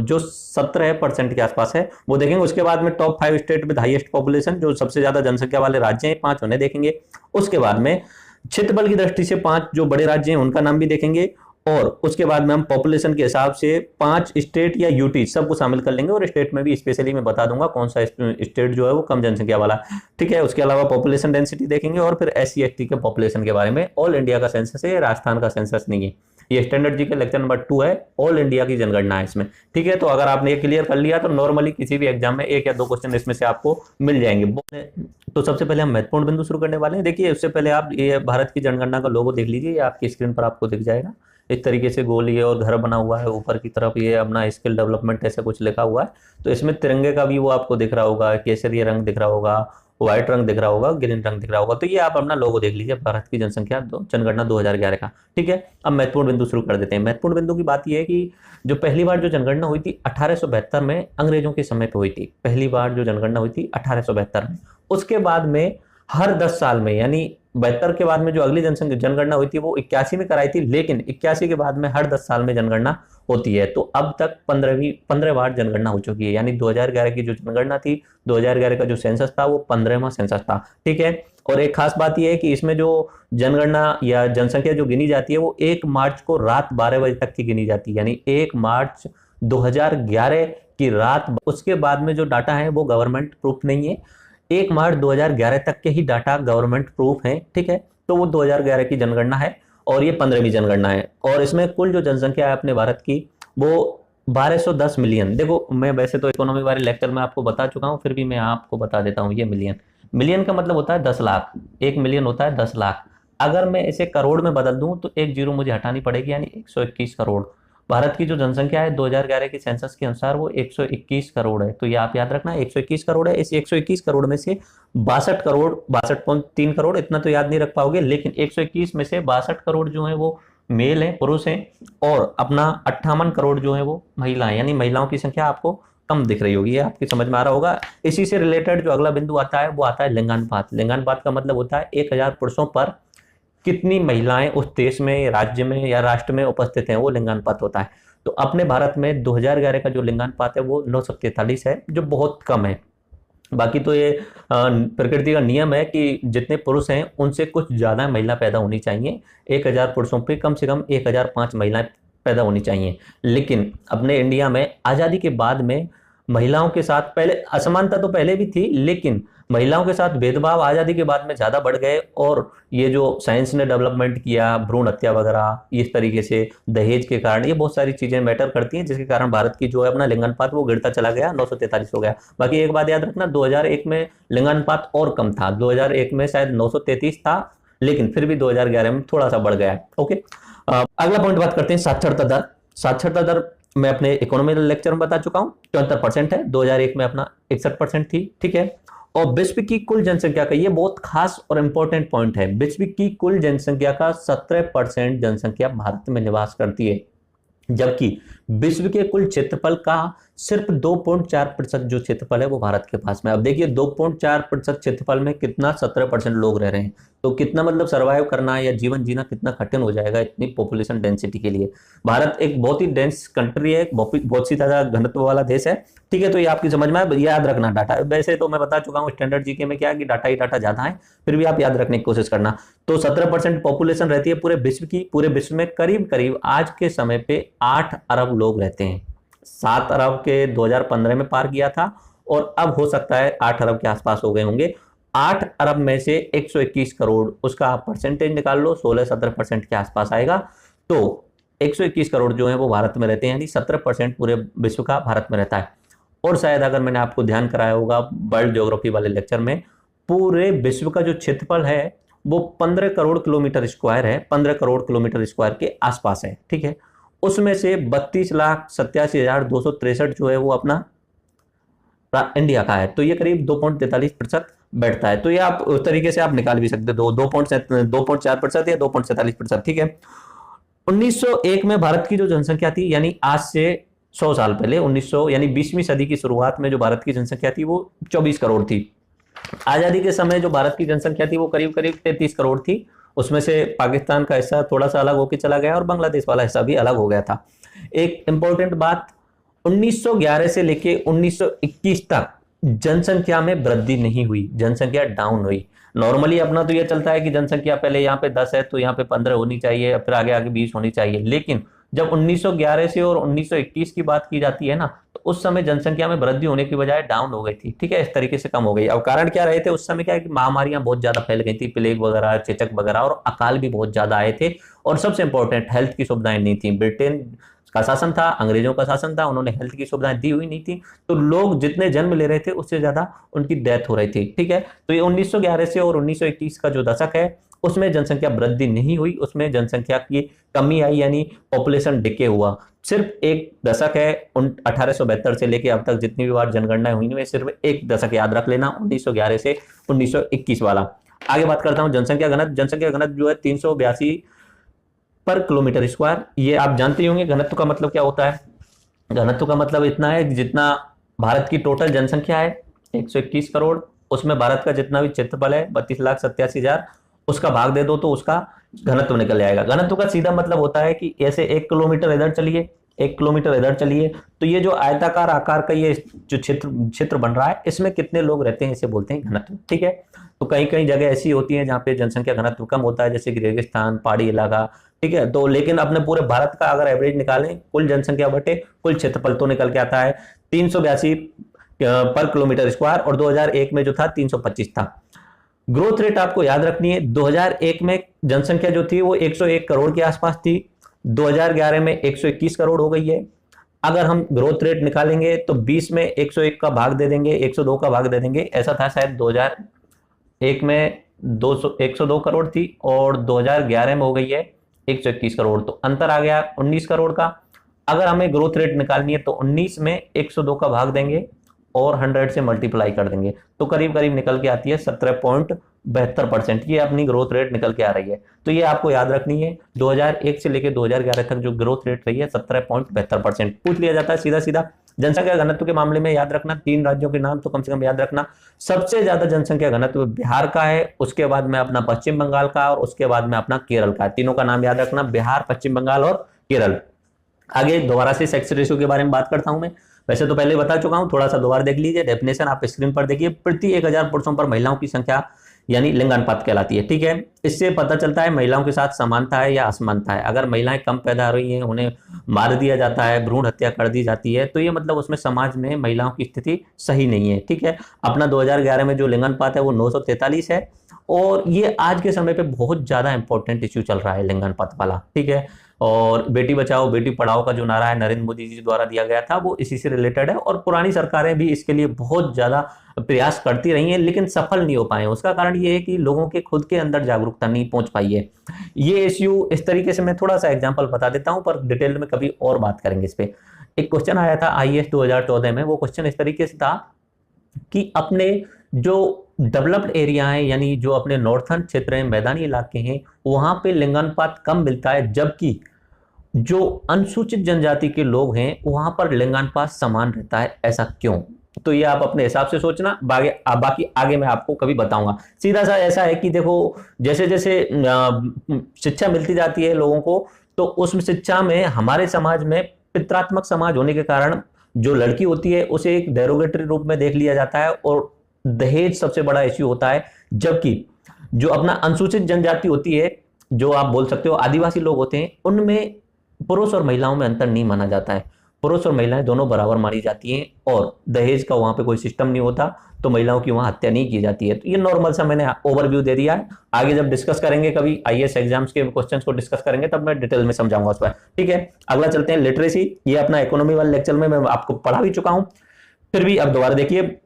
जो 17% के आसपास है वो देखेंगे। उसके बाद में top 5 state with highest population, जो सबसे ज्यादा जनसंख्या वाले राज्य हैं 5, उन्हें देखेंगे। उसके बाद में क्षेत्रफल की दृष्टि से 5 जो बड़े राज्य हैं उनका नाम भी देखेंगे, और उसके बाद में हम पॉपुलेशन के हिसाब से 5 स्टेट या यूटी सबको शामिल कर लेंगे, और स्टेट में भी स्पेशली मैं बता दूंगा कौन सा स्टेट जो है वो कम जनसंख्या वाला, ठीक है। उसके अलावा पॉपुलेशन डेंसिटी देखेंगे, और फिर SC ST के पॉपुलेशन के बारे में। ऑल इंडिया का सेंसस है, राजस्थान का सेंसस नहीं है। ये स्टैंडर्ड जी के लेक्चर नंबर 2 है, ऑल इंडिया की जनगणना है इसमें, ठीक है। तो अगर आपने ये क्लियर कर लिया तो नॉर्मली किसी भी एग्जाम में 1 या 2 क्वेश्चन इसमें से आपको मिल जाएंगे। तो सबसे पहले हम महत्वपूर्ण बिंदु शुरू करने वाले हैं। देखिए, उससे पहले आप ये भारत की जनगणना का लोगो देख लीजिए, ये आपकी स्क्रीन पर आपको दिख जाएगा। इस तरीके से गोल ये और घर बना हुआ है, ऊपर की तरफ ये अपना स्किल डेवलपमेंट ऐसे कुछ लिखा हुआ है। तो इसमें तिरंगे का भी वो आपको दिख रहा होगा, केसरिया रंग दिख रहा होगा, व्हाइट रंग दिख रहा होगा, ग्रीन रंग दिख रहा होगा। तो ये आप अपना लोगो देख लीजिए, भारत की जनसंख्या जनगणना 2011 का, ठीक है। अब महत्वपूर्ण बिंदु शुरू कर देते हैं। महत्वपूर्ण बिंदु की बात यह है कि जो पहली बार जो जनगणना हुई थी 1872 में अंग्रेजों के समय पे हुई थी। पहली बार जो जनगणना हुई थी 1872 में। उसके बाद में हर 10 साल में, यानी 72 के बाद में जो अगली जनगणना हुई थी वो 81 में कराई थी, लेकिन 81 के बाद में हर 10 साल में जनगणना होती है। तो अब तक 15 बार जनगणना हो चुकी है, यानी 2011 की जो जनगणना थी, 2011 का जो सेंसस था वो 15वां सेंसस था, ठीक है। और एक खास बात यह है कि इसमें जो जनगणना या जनसंख्या जो गिनी जाती है वो 1 मार्च को रात 12 बजे तक की गिनी जाती है, यानी 1 मार्च 2011 की रात। उसके बाद में जो डाटा है वो गवर्नमेंट प्रूफ नहीं है, 1 मार्च 2011 तक के ही डाटा गवर्नमेंट प्रूफ है, ठीक है। तो वो 2011 की जनगणना है, और ये 15वीं जनगणना है। और इसमें कुल जो जनसंख्या है अपने भारत की वो 1210 मिलियन। देखो, मैं वैसे तो इकोनॉमी वाले लेक्चर में आपको बता चुका हूं, फिर भी मैं आपको बता देता हूं। ये मिलियन, मिलियन का मतलब होता है 10 लाख। 1 मिलियन होता है 10 लाख। अगर मैं इसे करोड़ में बदल दूं तो एक जीरो मुझे हटानी पड़ेगी, यानी 121 करोड़। भारत की जो जनसंख्या है 2011 के सेंसस के अनुसार वो 121 करोड़ है। तो ये आप याद रखना, 121 करोड़ है। इस 121 करोड़ में से 62 करोड़, 62.3 करोड़, इतना तो याद नहीं रख पाओगे, लेकिन 121 में से 62 करोड़ जो है वो मेल है, पुरुष हैं, और अपना 58 करोड़ जो है वो महिलाएं, यानी महिलाओं की संख्या आपको कम दिख रही होगी। ये आपकी समझ में आ रहा होगा। इसी से रिलेटेड जो अगला बिंदु आता है वो आता है लिंगानुपात। लिंगानुपात का मतलब होता है 1000 पुरुषों पर कितनी महिलाएं उस देश में, राज्य में या राष्ट्र में उपस्थित हैं, वो लिंगानुपात होता है। तो अपने भारत में 2011 का जो लिंगानुपात है वो 943 है, जो बहुत कम है। बाकी तो ये प्रकृति का नियम है कि जितने पुरुष हैं उनसे कुछ ज्यादा महिला पैदा होनी चाहिए। 1000 पुरुषों पर कम से कम 1005 महिलाएं पैदा होनी चाहिए। लेकिन अपने इंडिया में आजादी के बाद में महिलाओं के साथ, पहले असमानता तो पहले भी थी, लेकिन महिलाओं के साथ भेदभाव आजादी के बाद में ज्यादा बढ़ गए। और ये जो साइंस ने डेवलपमेंट किया, भ्रूण हत्या वगैरह, इस तरीके से दहेज के कारण, ये बहुत सारी चीजें मैटर करती हैं, जिसके कारण भारत की जो है अपना लिंगानुपात वो गिरता चला गया, 943 हो गया। बाकी एक बात याद रखना, 2001 में लिंगानुपात और कम था। 2001 में शायद 933 था, लेकिन फिर भी 2011 में थोड़ा सा बढ़ गया है। ओके, अगला पॉइंट बात करते हैं साक्षरता दर। साक्षरता दर मैं अपने इकोनॉमी लेक्चर में बता चुका हूं, 74% है। 2001 में अपना 61% थी, ठीक है। और विश्व की कुल जनसंख्या का, ये बहुत खास और इंपॉर्टेंट पॉइंट है, विश्व की कुल जनसंख्या का 17% जनसंख्या भारत में निवास करती है, जबकि विश्व के कुल क्षेत्रफल का सिर्फ 2.4% जो क्षेत्रफल है वो भारत के पास में। अब देखिए 2.4% क्षेत्रफल में कितना 17% लोग रह रहे हैं, तो कितना मतलब सर्वाइव करना या जीवन जीना कितना कठिन हो जाएगा इतनी पॉपुलेशन डेंसिटी के लिए। भारत एक बहुत ही डेंस कंट्री है, बहुत सी ज्यादा घनत्व वाला देश है, ठीक है। तो ये आपकी समझ में आए, याद रखना डाटा। वैसे तो मैं बता चुका हूँ स्टैंडर्ड जीके में क्या है कि डाटा ही डाटा ज्यादा है, फिर भी आप याद रखने की कोशिश करना। तो 17% पॉपुलेशन रहती है पूरे विश्व की। पूरे विश्व में करीब करीब आज के समय पे 8 अरब लोग रहते हैं। 7 अरब के 2015 में पार किया था, और अब हो सकता है 8 अरब के आसपास हो गए होंगे। 8 अरब में से 121 करोड़, उसका आप परसेंटेज निकाल लो, 16-17% के आसपास आएगा। तो 121 करोड़ जो है वो भारत में रहते हैं, यानी 17% पूरे विश्व का भारत में रहता है। और शायद अगर मैंने आपको ध्यान कराया होगा वर्ल्ड ज्योग्राफी वाले लेक्चर में, पूरे विश्व का जो क्षेत्रफल है वो 15 करोड़ किलोमीटर स्क्वायर है, 15 करोड़ किलोमीटर स्क्वायर के आसपास है, ठीक है। उसमें से 32,87,263 जो है वो अपना इंडिया का है, तो ये करीब 2.43% बैठता है। तो ये आप उस तरीके से आप निकाल भी सकते हो, 2.4% या 2.47%, ठीक है। 1901 में भारत की जो जनसंख्या थी, यानी आज से 100 साल पहले 1900 यानी 20वीं सदी की शुरुआत में जो भारत की जनसंख्या थी वो 24 करोड़ थी। आजादी के समय जो भारत की जनसंख्या थी वो करीब करीब 33 करोड़ थी। उसमें से पाकिस्तान का हिस्सा थोड़ा सा अलग होकर चला गया और बांग्लादेश वाला हिस्सा भी अलग हो गया था। एक इंपॉर्टेंट बात, 1911 से लेके 1921 तक जनसंख्या में वृद्धि नहीं हुई, जनसंख्या डाउन हुई। नॉर्मली अपना तो यह चलता है कि जनसंख्या पहले यहाँ पे 10 है तो यहाँ पे 15 होनी चाहिए, फिर आगे आगे 20 होनी चाहिए। लेकिन जब 1911 से और 1921 की बात की जाती है ना, तो उस समय जनसंख्या में वृद्धि होने की बजाय डाउन हो गई थी, ठीक है, इस तरीके से कम हो गई। अब कारण क्या रहे थे उस समय, क्या है कि महामारियां बहुत ज्यादा फैल गई थी, प्लेग वगैरह, चेचक वगैरह, और अकाल भी बहुत ज्यादा आए थे। और सबसे इंपॉर्टेंट, हेल्थ की सुविधाएं नहीं थी। ब्रिटेन का शासन था, अंग्रेजों का शासन था, उन्होंने हेल्थ की सुविधाएं दी हुई नहीं थी, तो लोग जितने जन्म ले रहे थे उससे ज्यादा उनकी डेथ हो रही थी, ठीक है। तो ये 1911 से और 1921 का जो दशक है उसमें जनसंख्या वृद्धि नहीं हुई, उसमें जनसंख्या की कमी आई, यानी पॉपुलेशन डिके हुआ। सिर्फ एक दशक है 1872 से लेके अब तक जितनी भी बार जनगणना हुई है, सिर्फ एक दशक याद रख लेना, 1911 से 1921 वाला। आगे बात करता हूं जनसंख्या घनत्व। जनसंख्या घनत्व जो है 382 पर किलोमीटर स्क्वायर। ये आप जानते होंगे घनत्व का मतलब क्या होता है। घनत्व का मतलब इतना है कि जितना भारत की टोटल जनसंख्या है 121 करोड़, उसमें भारत का जितना भी क्षेत्रफल है 32,87,000, उसका भाग दे दो तो उसका घनत्व निकल जाएगा। घनत्व का सीधा मतलब होता है कि ऐसे 1 किलोमीटर इधर चलिए, 1 किलोमीटर इधर चलिए, तो ये जो आयताकार आकार का ये जो क्षेत्र बन रहा है इसमें कितने लोग रहते हैं, इसे बोलते हैं घनत्व, ठीक है। तो कई कई जगह ऐसी होती है जहाँ पे जनसंख्या घनत्व कम होता है, जैसे कि रेगिस्तान, पहाड़ी इलाका, ठीक है। तो लेकिन अपने पूरे भारत का अगर एवरेज निकालें, कुल जनसंख्या बटे कुल क्षेत्रफल, तो निकल के आता है 382 पर किलोमीटर स्क्वायर, और 2001 में जो था 325 था। ग्रोथ रेट आपको याद रखनी है, 2001 में जनसंख्या जो थी वो 101 करोड़ के आसपास थी, 2011 में 121 करोड़ हो गई है। अगर हम ग्रोथ रेट निकालेंगे तो 20 में 101 का भाग दे देंगे, 102 का भाग दे देंगे, ऐसा था शायद 2001 में 102 करोड़ थी, और 2011 में हो गई है 121 करोड़, तो अंतर आ गया 19 करोड़ का। अगर हमें ग्रोथ रेट निकालनी है तो 19 में 102 का भाग देंगे और 100 से मल्टीप्लाई कर देंगे, तो करीब करीब निकल के आती है 17.72%। ये अपनी ग्रोथ रेट निकल के आ रही है। तो ये आपको याद रखनी है, 2001 से लेकर 2011 तक जो ग्रोथ रेट रही है 17.72%। पूछ लिया जाता है सीधा सीधा। जनसंख्या घनत्व के मामले में याद रखना 3 राज्यों के नाम तो कम से कम याद रखना। सबसे ज्यादा जनसंख्या घनत्व बिहार का है, उसके बाद में अपना पश्चिम बंगाल का, और उसके बाद में अपना केरल का। तीनों का नाम याद रखना, बिहार, पश्चिम बंगाल और केरल। आगे दोबारा से सेक्स रेशियो के बारे में बात करता हूं मैं। वैसे तो पहले बता चुका हूं, थोड़ा सा दोबारा देख लीजिए। डेफिनेशन आप स्क्रीन पर देखिए, प्रति 1000 पुरुषों पर महिलाओं की संख्या यानी लिंगानुपात कहलाती है, ठीक है। इससे पता चलता है महिलाओं के साथ समानता है या असमानता है। अगर महिलाएं कम पैदा हो रही हैं, उन्हें मार दिया जाता है, भ्रूण हत्या कर दी जाती है, तो ये मतलब उसमें समाज में महिलाओं की स्थिति सही नहीं है, ठीक है। अपना 2011 में जो लिंगानुपात है वो 943 है, और ये आज के समय पे बहुत ज्यादा इंपॉर्टेंट इश्यू चल रहा है लिंगानुपात वाला, ठीक है। और बेटी बचाओ बेटी पढ़ाओ का जो नारा है नरेंद्र मोदी जी द्वारा दिया गया था, वो इसी से रिलेटेड है, और पुरानी सरकारें भी इसके लिए बहुत ज्यादा प्रयास करती रही हैं, लेकिन सफल नहीं हो पाए। उसका कारण ये है कि लोगों के खुद के अंदर जागरूकता नहीं पहुंच पाई है। ये इश्यू इस तरीके से, मैं थोड़ा सा एग्जांपल बता देता हूं, पर डिटेल में कभी और बात करेंगे इस पे। एक क्वेश्चन आया था IAS 2014 में, वो क्वेश्चन इस तरीके से था कि अपने जो डेवलप्ड एरिया है, यानी जो अपने नॉर्थर्न क्षेत्र हैं, मैदानी इलाके हैं, वहां पे लिंगानुपात कम मिलता है, जबकि जो अनुसूचित जनजाति के लोग हैं वहां पर लिंगानुपात समान रहता है, ऐसा क्यों? तो ये आप अपने हिसाब से सोचना, बाकी आगे मैं आपको कभी बताऊंगा। सीधा सा ऐसा है कि देखो, जैसे जैसे शिक्षा मिलती जाती है लोगों को, तो उस शिक्षा में हमारे समाज में पितरात्मक समाज होने के कारण जो लड़की होती है उसे एक डेरोगेटरी रूप में देख लिया जाता है और दहेज सबसे बड़ा इश्यू होता है। जबकि जो अपना अनुसूचित जनजाति होती है, जो आप बोल सकते हो आदिवासी लोग होते हैं, उनमें पुरुष और महिलाओं में अंतर नहीं माना जाता है। पुरुष और महिलाएं दोनों बराबर मानी जाती हैं और दहेज का वहां पे कोई सिस्टम नहीं होता, तो महिलाओं की वहां हत्या नहीं की जाती है। तो ये नॉर्मल सा मैंने ओवरव्यू दे दिया है। आगे जब डिस्कस करेंगे, कभी आईएएस एग्जाम्स के क्वेश्चंस को डिस्कस करेंगे, तब मैं डिटेल में समझाऊंगा उस पर। ठीक है, अगला चलते हैं लिटरेसी। ये अपना इकोनॉमी वाले लेक्चर में मैं आपको पढ़ा भी चुका हूं, फिर भी अब दोबारा देखिए।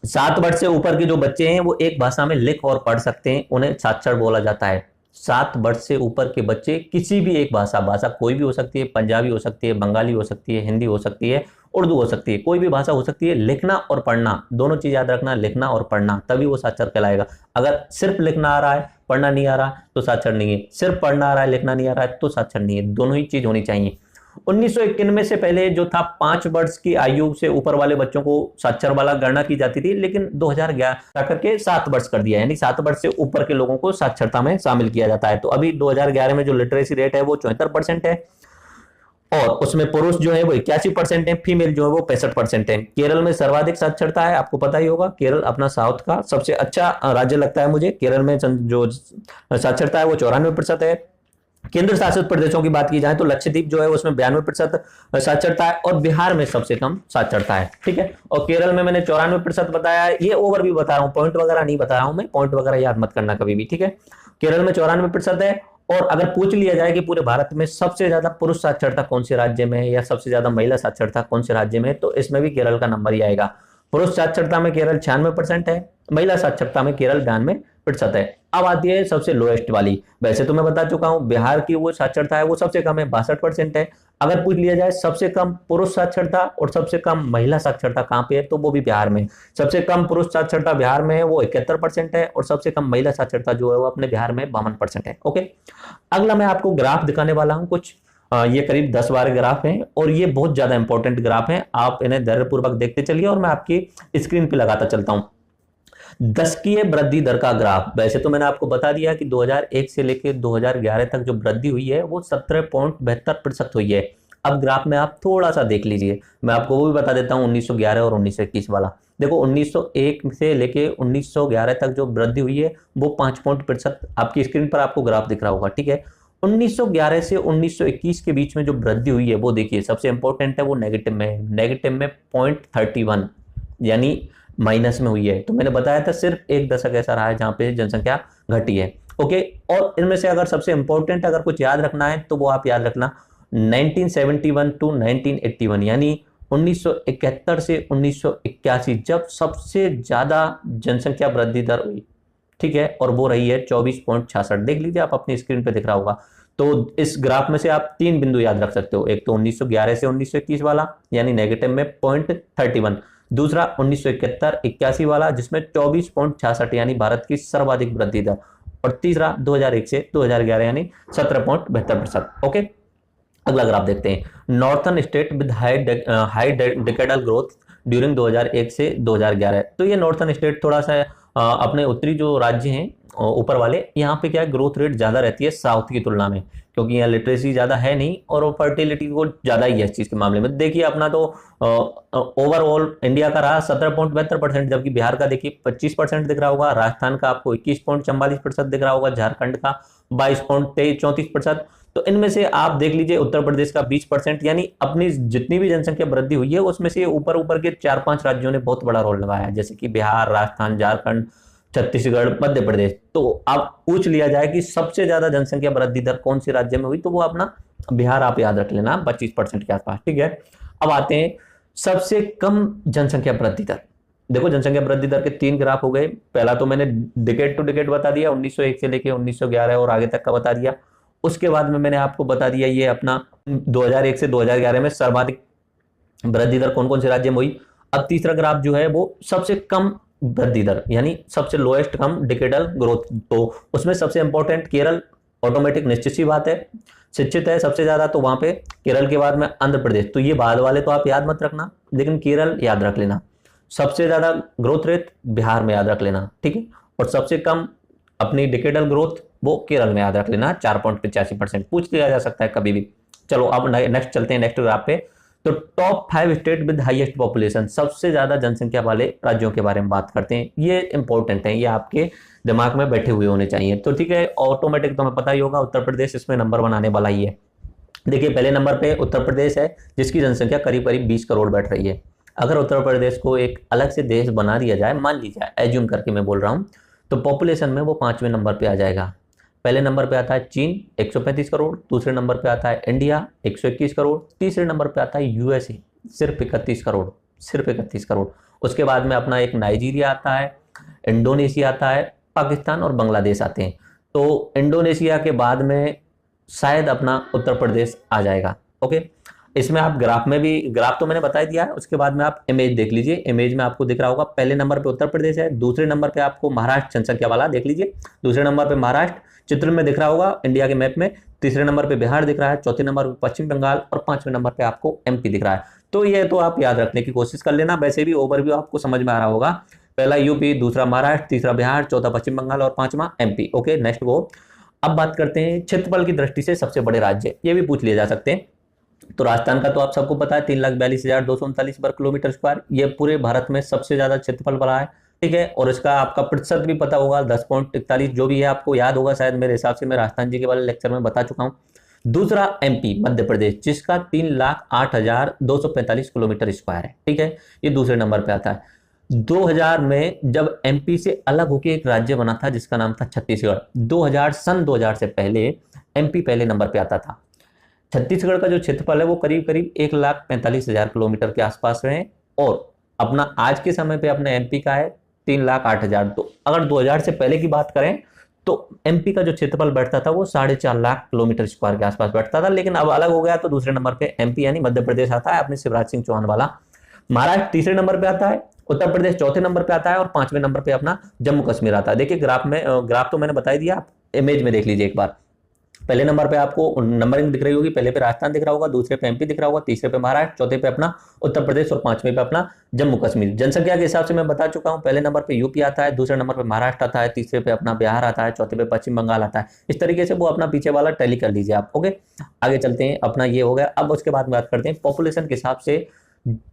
7 वर्ष से ऊपर के जो बच्चे हैं वो एक भाषा में लिख और पढ़ सकते हैं, उन्हें साक्षर बोला जाता है। 7 वर्ष से ऊपर के बच्चे किसी भी एक भाषा कोई भी हो सकती है, पंजाबी हो सकती है, बंगाली हो सकती है, हिंदी हो सकती है, उर्दू हो सकती है, कोई भी भाषा हो सकती है, लिखना और पढ़ना दोनों चीज याद रखना, लिखना और पढ़ना, तभी वो साक्षर कहलाएगा। अगर सिर्फ लिखना आ रहा है, पढ़ना नहीं आ रहा तो साक्षर नहीं है, सिर्फ पढ़ना आ रहा है, लिखना नहीं आ रहा है तो साक्षर नहीं है, दोनों ही चीज होनी चाहिए। 1991 से पहले जो था 5 वर्ष की आयु से ऊपर वाले बच्चों को साक्षर वाला गणना की जाती थी, लेकिन 2011 करके 7 वर्ष कर दिया, यानी 7 वर्ष से ऊपर के लोगों को साक्षरता में शामिल किया जाता है। तो अभी 2011 में जो लिटरेसी रेट है वो 74% है, और उसमें पुरुष जो है वो 81% है, फीमेल जो है वो 65% है। केरल में सर्वाधिक साक्षरता है, आपको पता ही होगा, केरल अपना साउथ का सबसे अच्छा राज्य लगता है मुझे। केरल में जो साक्षरता है वो 94% है। केंद्र शासित प्रदेशों की बात की जाए तो लक्षद्वीप जो है उसमें 92% साक्षरता है, और बिहार में सबसे कम साक्षरता है। ठीक है, और केरल में मैंने 94% बताया है। ये ओवरव्यू बता रहा हूं, पॉइंट वगैरह नहीं बता रहा हूं मैं, पॉइंट वगैरह याद मत करना कभी भी। ठीक है, केरल में 94% है। और अगर पूछ लिया जाए कि पूरे भारत में सबसे ज्यादा पुरुष साक्षरता कौन से राज्य में है या सबसे ज्यादा महिला साक्षरता कौन से राज्य में है, तो इसमें भी केरल का नंबर ही आएगा। पुरुष साक्षरता में केरल 96% है, महिला साक्षरता में केरल 92% है। अब आती है सबसे लोएस्ट वाली। वैसे तो मैं बता चुका हूं, बिहार की वो साक्षरता है वो सबसे कम है, 62% है। अगर पूछ लिया जाए सबसे कम पुरुष साक्षरता और सबसे कम महिला साक्षरता कहां पे है, तो वो भी बिहार में। सबसे कम पुरुष साक्षरता बिहार में है, वो 71% है, और सबसे कम महिला साक्षरता जो है वो अपने बिहार में 52% है। ओके, अगला मैं आपको ग्राफ दिखाने वाला हूं कुछ। ये करीब 10-12 ग्राफ हैं, और ये बहुत ज्यादा इंपॉर्टेंट ग्राफ हैं। आप इन्हें धैर्यपूर्वक देखते चलिए, और मैं आपकी स्क्रीन पे लगाता चलता हूं। दशकीय वृद्धि दर का ग्राफ। वैसे तो मैंने आपको बता दिया कि 2001 से लेकर 2011 तक जो वृद्धि हुई है वो 17.72% हुई है। अब ग्राफ में आप थोड़ा सा देख लीजिए, मैं आपको वो भी बता देता हूँ 1911 और 1921 वाला। देखो 1901 से लेके 1911 तक जो वृद्धि हुई है वो 5%, आपकी स्क्रीन पर आपको ग्राफ दिख रहा होगा। ठीक है, 1911 से 1921 के बीच में जो वृद्धि हुई है वो देखिए, सबसे इंपॉर्टेंट है वो नेगेटिव में, नेगेटिव में 0.31 यानी माइनस में हुई है। तो मैंने बताया था सिर्फ एक दशक ऐसा रहा है जहां पे जनसंख्या घटी है। ओके, और इनमें से अगर सबसे इंपॉर्टेंट अगर कुछ याद रखना है तो वो आप याद रखना 1971 टू 1981 यानी 1971 से 1981 जब सबसे ज्यादा जनसंख्या वृद्धि दर हुई। ठीक है, और वो रही है 24.66। देख लीजिए, आप अपनी स्क्रीन पे दिख रहा होगा। तो इस ग्राफ में से आप 3 बिंदु याद रख सकते हो। एक तो 1911 से 1921 वाला यानी नेगेटिव में 0.31, दूसरा 1971-81 वाला जिसमें 24.66 यानी भारत की सर्वाधिक वृद्धि दर, और तीसरा 2001 से 2011 यानी 17.72%। ओके, अगला ग्राफ देखते हैं। Northern state with high decadal growth during 2001 से 2011। तो ये नॉर्थर्न स्टेट थोड़ा सा अपने उत्तरी जो राज्य हैं ऊपर वाले, यहाँ पे क्या ग्रोथ रेट ज्यादा रहती है साउथ की तुलना में, क्योंकि यहाँ लिटरेसी ज्यादा है नहीं और फर्टिलिटी को ज्यादा ही है इस चीज के मामले में। देखिए अपना तो ओवरऑल इंडिया का रहा 17.72%, जबकि बिहार का देखिए 25% दिख रहा होगा, राजस्थान का आपको 21.44% दिख रहा होगा, झारखंड का 22.34%। तो इनमें से आप देख लीजिए उत्तर प्रदेश का 20%, यानी अपनी जितनी भी जनसंख्या वृद्धि हुई है उसमें से ऊपर ऊपर के 4-5 राज्यों ने बहुत बड़ा रोल निभाया है, जैसे कि बिहार, राजस्थान, झारखंड, छत्तीसगढ़, मध्य प्रदेश। तो आप पूछ लिया जाए कि सबसे ज्यादा जनसंख्या वृद्धि दर कौन से राज्य में हुई, तो वो अपना बिहार आप याद रख लेना 25% के आसपास। ठीक है, अब आते हैं सबसे कम जनसंख्या वृद्धि दर। देखो जनसंख्या वृद्धि दर के 3 ग्राफ हो गए। पहला तो मैंने डिकेड टू डिकेड बता दिया, 1901 से लेके 1911 और आगे तक का बता दिया। उसके बाद में मैंने आपको बता दिया ये अपना 2001 से 2011 में सर्वाधिक वृद्धि दर कौन कौन से राज्य में हुई। अब तीसरा ग्राफ जो है वो सबसे कम वृद्धि दर यानी सबसे लोएस्ट कम डिकेडल ग्रोथ, तो उसमें सबसे इंपॉर्टेंट केरल ऑटोमेटिक निश्चित सी बात है, शिक्षित है सबसे ज्यादा, तो वहां पे केरल के बाद में आंध्र प्रदेश। तो ये बाद वाले तो आप याद मत रखना, लेकिन केरल याद रख लेना। सबसे ज्यादा ग्रोथ रेट बिहार में याद रख लेना, ठीक है। और सबसे कम अपनी डिकेडल ग्रोथ वो केरल में याद रख लेना, 4.85%। पूछ लिया जा सकता है कभी भी। चलो अब नेक्स्ट चलते हैं, नेक्स्ट ग्राफ पे। तो top 5 state with highest population, सबसे ज्यादा जनसंख्या वाले राज्यों के बारे में बात करते हैं। ये इंपॉर्टेंट है, ये आपके दिमाग में बैठे हुए होने चाहिए। तो ठीक है, ऑटोमेटिक तुम्हें पता ही होगा, उत्तर प्रदेश इसमें नंबर बनाने वाला ही है। देखिए पहले नंबर पे उत्तर प्रदेश है, जिसकी जनसंख्या करीब करीब 20 करोड़ बैठ रही है। अगर उत्तर प्रदेश को एक अलग से देश बना दिया जाए, मान लीजिए, एज्यूम करके मैं बोल रहा हूं, तो पॉपुलेशन में वो 5वें नंबर पे आ जाएगा। पहले नंबर पे आता है चीन 135 करोड़, दूसरे नंबर पे आता है इंडिया 121 करोड़, तीसरे नंबर पे आता है यूएसए सिर्फ 31 करोड़, सिर्फ 31 करोड़। उसके बाद में अपना एक नाइजीरिया आता है, इंडोनेशिया आता है, पाकिस्तान और बांग्लादेश आते हैं। तो इंडोनेशिया के बाद में शायद अपना उत्तर प्रदेश आ जाएगा। ओके, इसमें आप ग्राफ में भी, ग्राफ तो मैंने बता दिया है, उसके बाद में आप इमेज देख लीजिए। इमेज में आपको दिख रहा होगा पहले नंबर पे उत्तर प्रदेश है, दूसरे नंबर पे आपको महाराष्ट्र जनसंख्या वाला देख लीजिए, दूसरे नंबर पे महाराष्ट्र चित्र में दिख रहा होगा इंडिया के मैप में, तीसरे नंबर पे बिहार दिख रहा है, चौथे नंबर पे पश्चिम बंगाल और 5वें नंबर पे आपको एमपी दिख रहा है। तो ये तो आप याद रखने की कोशिश कर लेना, वैसे भी ओवरव्यू आपको समझ में आ रहा होगा। पहला यूपी, दूसरा महाराष्ट्र, तीसरा बिहार, चौथा पश्चिम बंगाल और 5वां एमपी। Okay, next go. अब बात करते हैं क्षेत्रफल की दृष्टि से सबसे बड़े राज्य, ये भी पूछ लिए जा सकते हैं। तो राजस्थान का तो आप सबको पता है 3,42,239 वर्ग किलोमीटर स्क्वायर, ये पूरे भारत में सबसे ज्यादा क्षेत्रफल बड़ा है, ठीक है। और इसका आपका प्रतिशत भी पता होगा 10.41, जो भी है आपको याद होगा शायद, मेरे हिसाब से मैं राजस्थान जी के वाले लेक्चर में बता चुका हूं। दूसरा एमपी मध्य प्रदेश, जिसका 3,08,245 किलोमीटर स्क्वायर है, ठीक है, ये दूसरे नंबर पे आता है। 2000 में जब एमपी से अलग होकर एक राज्य बना था जिसका नाम था छत्तीसगढ़, 2000 से पहले एमपी पहले नंबर पे आता था। छत्तीसगढ़ का जो क्षेत्रफल है वो करीब करीब 1,45,000 किलोमीटर के आसपास है, और अपना आज के समय पे अपने एमपी का है 3,08,000। तो अगर 2000 से पहले की बात करें तो एमपी का जो क्षेत्रफल बैठता था वो 4.5 लाख किलोमीटर स्क्वायर के आसपास बैठता था, लेकिन अब अलग हो गया। तो दूसरे नंबर पे एमपी यानी मध्य प्रदेश आता है अपने शिवराज सिंह चौहान वाला। महाराष्ट्र तीसरे नंबर पे आता है, उत्तर प्रदेश चौथे नंबर पे आता है, और 5वें नंबर पे अपना जम्मू कश्मीर आता है। देखिए ग्राफ में, ग्राफ तो मैंने बता ही दिया, आप इमेज में देख लीजिए एक बार। पहले नंबर पे आपको नंबरिंग दिख रही होगी, पहले पे राजस्थान दिख रहा होगा, दूसरे पे एमपी दिख रहा होगा, तीसरे पे महाराष्ट्र, चौथे पे अपना उत्तर प्रदेश और 5वें पे अपना जम्मू कश्मीर। जनसंख्या के हिसाब से मैं बता चुका हूं, पहले नंबर पे यूपी आता है, दूसरे नंबर पे महाराष्ट्र आता है, तीसरे पे अपना बिहार आता है, चौथे पे पश्चिम बंगाल आता है। इस तरीके से वो अपना पीछे वाला टैली कर लीजिए आप। ओके, आगे चलते हैं, अपना ये हो गया। अब उसके बाद बात करते हैं पॉपुलेशन के हिसाब से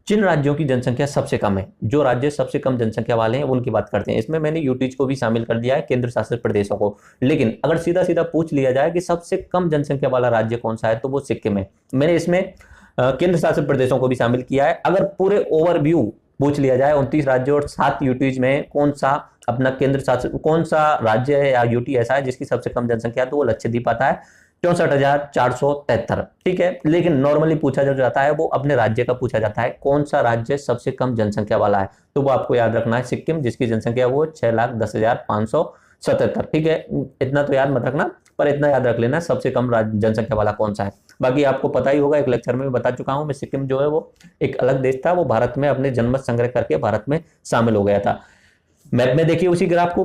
जिन राज्यों की जनसंख्या सबसे कम है, जो राज्य सबसे कम जनसंख्या वाले हैं उनकी बात करते हैं। इसमें मैंने यूटीज को भी शामिल कर दिया है, केंद्र शासित प्रदेशों को। लेकिन अगर सीधा सीधा पूछ लिया जाए कि सबसे कम जनसंख्या वाला राज्य कौन सा है, तो वो सिक्किम है। मैंने इसमें केंद्र शासित प्रदेशों को भी शामिल किया है। अगर पूरे ओवरव्यू पूछ लिया जाए 29 राज्यों और 7 यूटीज में कौन सा अपना केंद्र शासित, कौन सा राज्य है या यूटी ऐसा है जिसकी सबसे कम जनसंख्या है, तो वो लक्षद्वीप आता है 64,473, ठीक है। लेकिन नॉर्मली पूछा जो जाता है वो अपने राज्य का पूछा जाता है, कौन सा राज्य सबसे कम जनसंख्या वाला है, तो वो आपको याद रखना है सिक्किम, जिसकी जनसंख्या वो 6,10,577, ठीक है। इतना तो याद मत रखना, पर इतना याद रख लेना सबसे कम जनसंख्या वाला कौन सा है। बाकी आपको पता ही होगा, एक लेक्चर में बता चुका हूं मैं, सिक्किम जो है वो एक अलग देश था, वो भारत में अपने जनमत संग्रह करके भारत में शामिल हो गया था। मैप में देखिए उसी ग्राफ को,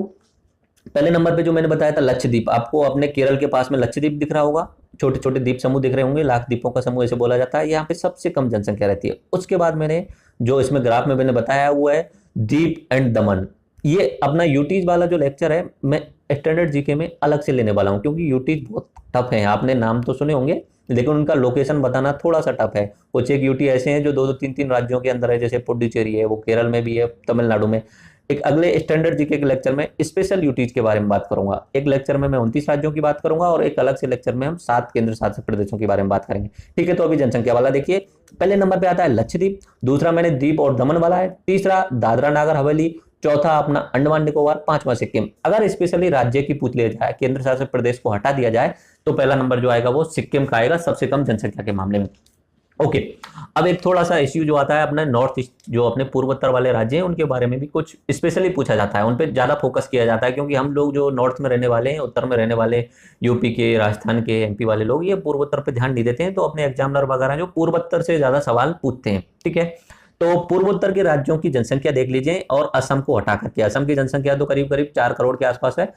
पहले नंबर पे जो मैंने बताया था लक्षद्वीप, आपको अपने केरल के पास में लक्षद्वीप दिख रहा होगा, छोटे छोटे द्वीप समूह दिख रहे होंगे, लाख द्वीपों का समूह ऐसे बोला जाता है, यहाँ पे सबसे कम जनसंख्या रहती है। उसके बाद मैंने जो इसमें ग्राफ में मैंने बताया वो है दीप एंड दमन। ये अपना यूटीज वाला जो लेक्चर है मैं स्टैंडर्ड जीके में अलग से लेने वाला हूँ, क्योंकि यूटीज बहुत टफ है। आपने नाम तो सुने होंगे लेकिन उनका लोकेशन बताना थोड़ा सा टफ है। कुछ एक यूटी ऐसे हैं जो 2-2, 3-3 राज्यों के अंदर है, जैसे पुडुचेरी है, वो केरल में भी है, तमिलनाडु में। एक अगले स्टैंडर्ड जीके के लेक्चर में स्पेशल यूटीज के बारे में बात करूंगा। एक लेक्चर में मैं 29 राज्यों की बात करूंगा और एक अलग से लेक्चर में हम 7 केंद्र शासित प्रदेशों के बारे में बात करेंगे, ठीक है। तो अभी जनसंख्या वाला देखिए, पहले नंबर पे आता है लक्षद्वीप, दूसरा मैंने दीप और दमन वाला है, तीसरा दादरा नागर हवेली, चौथा अपना अंडमान निकोबार, 5वां सिक्किम। अगर स्पेशली राज्य की पूछ लिया जाए, केंद्र शासित प्रदेश को हटा दिया जाए, तो पहला नंबर जो आएगा वो सिक्किम का आएगा सबसे कम जनसंख्या के मामले में। ओके, अब एक थोड़ा सा इश्यू जो आता है अपने नॉर्थ ईस्ट, जो अपने पूर्वोत्तर वाले राज्य हैं उनके बारे में भी कुछ स्पेशली पूछा जाता है, उन पर ज्यादा फोकस किया जाता है, क्योंकि हम लोग जो नॉर्थ में रहने वाले हैं, उत्तर में रहने वाले, यूपी के, राजस्थान के, एमपी वाले लोग, ये पूर्वोत्तर पे ध्यान नहीं देते हैं। तो अपने एग्जामिनर वगैरह जो पूर्वोत्तर से ज्यादा सवाल पूछते हैं, ठीक है। तो पूर्वोत्तर के राज्यों की जनसंख्या देख लीजिए और असम को हटा करके, असम की जनसंख्या तो करीब करीब 4 करोड़ के आसपास है।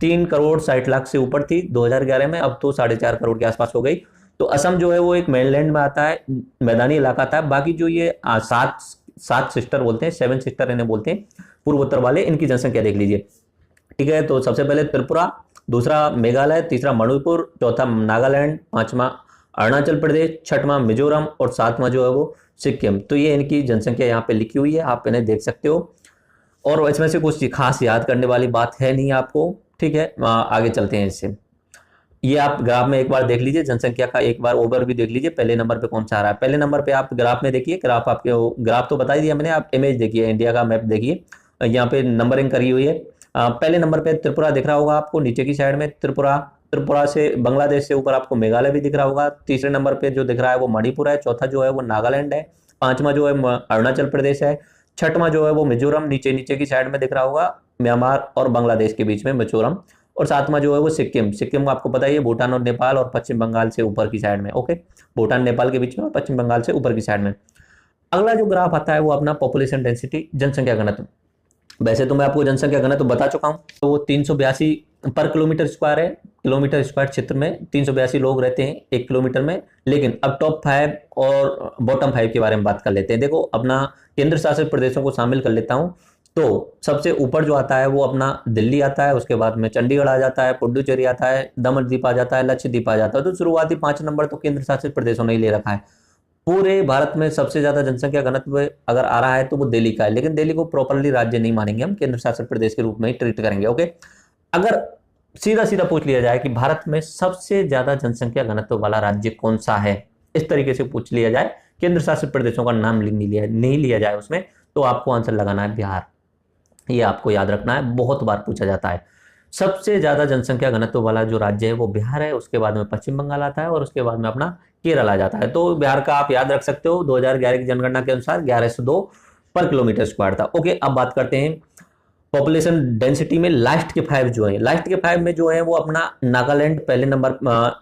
3,60,00,000 से ऊपर थी 2011 में, अब तो 4.5 करोड़ के आसपास हो गई। तो असम जो है वो एक मेनलैंड में आता है, मैदानी इलाका आता है। बाकी जो ये सात सिस्टर बोलते हैं, 7 सिस्टर इन्हें बोलते हैं, पूर्वोत्तर वाले, इनकी जनसंख्या देख लीजिए। ठीक है, तो सबसे पहले त्रिपुरा, दूसरा मेघालय, तीसरा मणिपुर, चौथा नागालैंड, पांचवा अरुणाचल प्रदेश, छठवां मिजोरम और सातवां जो है वो सिक्किम। तो ये इनकी जनसंख्या यहाँ पे लिखी हुई है, आप इन्हें देख सकते हो। और इसमें से कुछ खास याद करने वाली बात है नहीं आपको। ठीक है, आगे चलते हैं इससे। ये आप ग्राफ में एक बार देख लीजिए, जनसंख्या का एक बार ओवरव्यू देख लीजिए, पहले नंबर पे कौन सा आ रहा है। पहले नंबर पे आप ग्राफ में देखिए, ग्राफ आपके ग्राफ तो बता ही दिया मैंने, आप इमेज देखिए, इंडिया का मैप देखिए, यहाँ पे नंबरिंग करी हुई है। पहले नंबर पे त्रिपुरा दिख रहा होगा आपको, नीचे की साइड में त्रिपुरा, त्रिपुरा से बांग्लादेश से ऊपर आपको मेघालय भी दिख रहा होगा। तीसरे नंबर पे जो दिख रहा है वो मणिपुर है, चौथा जो है वो नागालैंड है, पांचवा जो है अरुणाचल प्रदेश है, छठवां जो है वो मिजोरम, नीचे नीचे की साइड में दिख रहा होगा म्यांमार और बांग्लादेश के बीच में मिजोरम, और सातवां जो है वो सिक्किम। सिक्किम को आपको पता ही है, भूटान और नेपाल और पश्चिम बंगाल से ऊपर की साइड में। ओके, भूटान नेपाल के बीच में और पश्चिम बंगाल से ऊपर की साइड में। अगला जो ग्राफ आता है वो अपना पॉपुलेशन डेंसिटी, जनसंख्या घनत्व। वैसे तो मैं आपको जनसंख्या घनत्व बता चुका हूं, तो वो 382 पर किलोमीटर स्क्वायर है। किलोमीटर स्क्वायर क्षेत्र में 382 लोग रहते हैं 1 किलोमीटर में। लेकिन अब टॉप 5 और बॉटम 5 के बारे में बात कर लेते हैं। देखो, अपना केंद्र शासित प्रदेशों को शामिल कर लेता हूं। तो सबसे ऊपर जो आता है वो अपना दिल्ली आता है, उसके बाद में चंडीगढ़ आ जाता है, पुडुचेरी आता है, दमन द्वीप आ जाता है, लक्षद्वीप आ जाता है। तो शुरुआती 5 नंबर तो केंद्र शासित प्रदेशों ने ही ले रखा है। पूरे भारत में सबसे ज्यादा जनसंख्या घनत्व अगर आ रहा है तो वो दिल्ली का है, लेकिन दिल्ली को प्रॉपरली राज्य नहीं मानेंगे हम, केंद्र शासित प्रदेश के रूप में ही ट्रीट करेंगे। ओके, अगर सीधा सीधा पूछ लिया जाए कि भारत में सबसे ज्यादा जनसंख्या घनत्व वाला राज्य कौन सा है, इस तरीके से पूछ लिया जाए, केंद्र शासित प्रदेशों का नाम नहीं लिया जाए उसमें, तो आपको आंसर लगाना है बिहार। ये आपको याद रखना है, बहुत बार पूछा जाता है। सबसे ज्यादा जनसंख्या घनत्व वाला जो राज्य है वो बिहार है, उसके बाद में पश्चिम बंगाल आता है और उसके बाद में अपना केरल आ जाता है। तो बिहार का आप याद रख सकते हो, 2011 की जनगणना के अनुसार 1102 पर किलोमीटर स्क्वायर था। ओके, अब बात करते हैं पॉपुलेशन डेंसिटी में लास्ट के 5 जो है। लास्ट के 5 में जो है वो अपना नागालैंड पहले नंबर,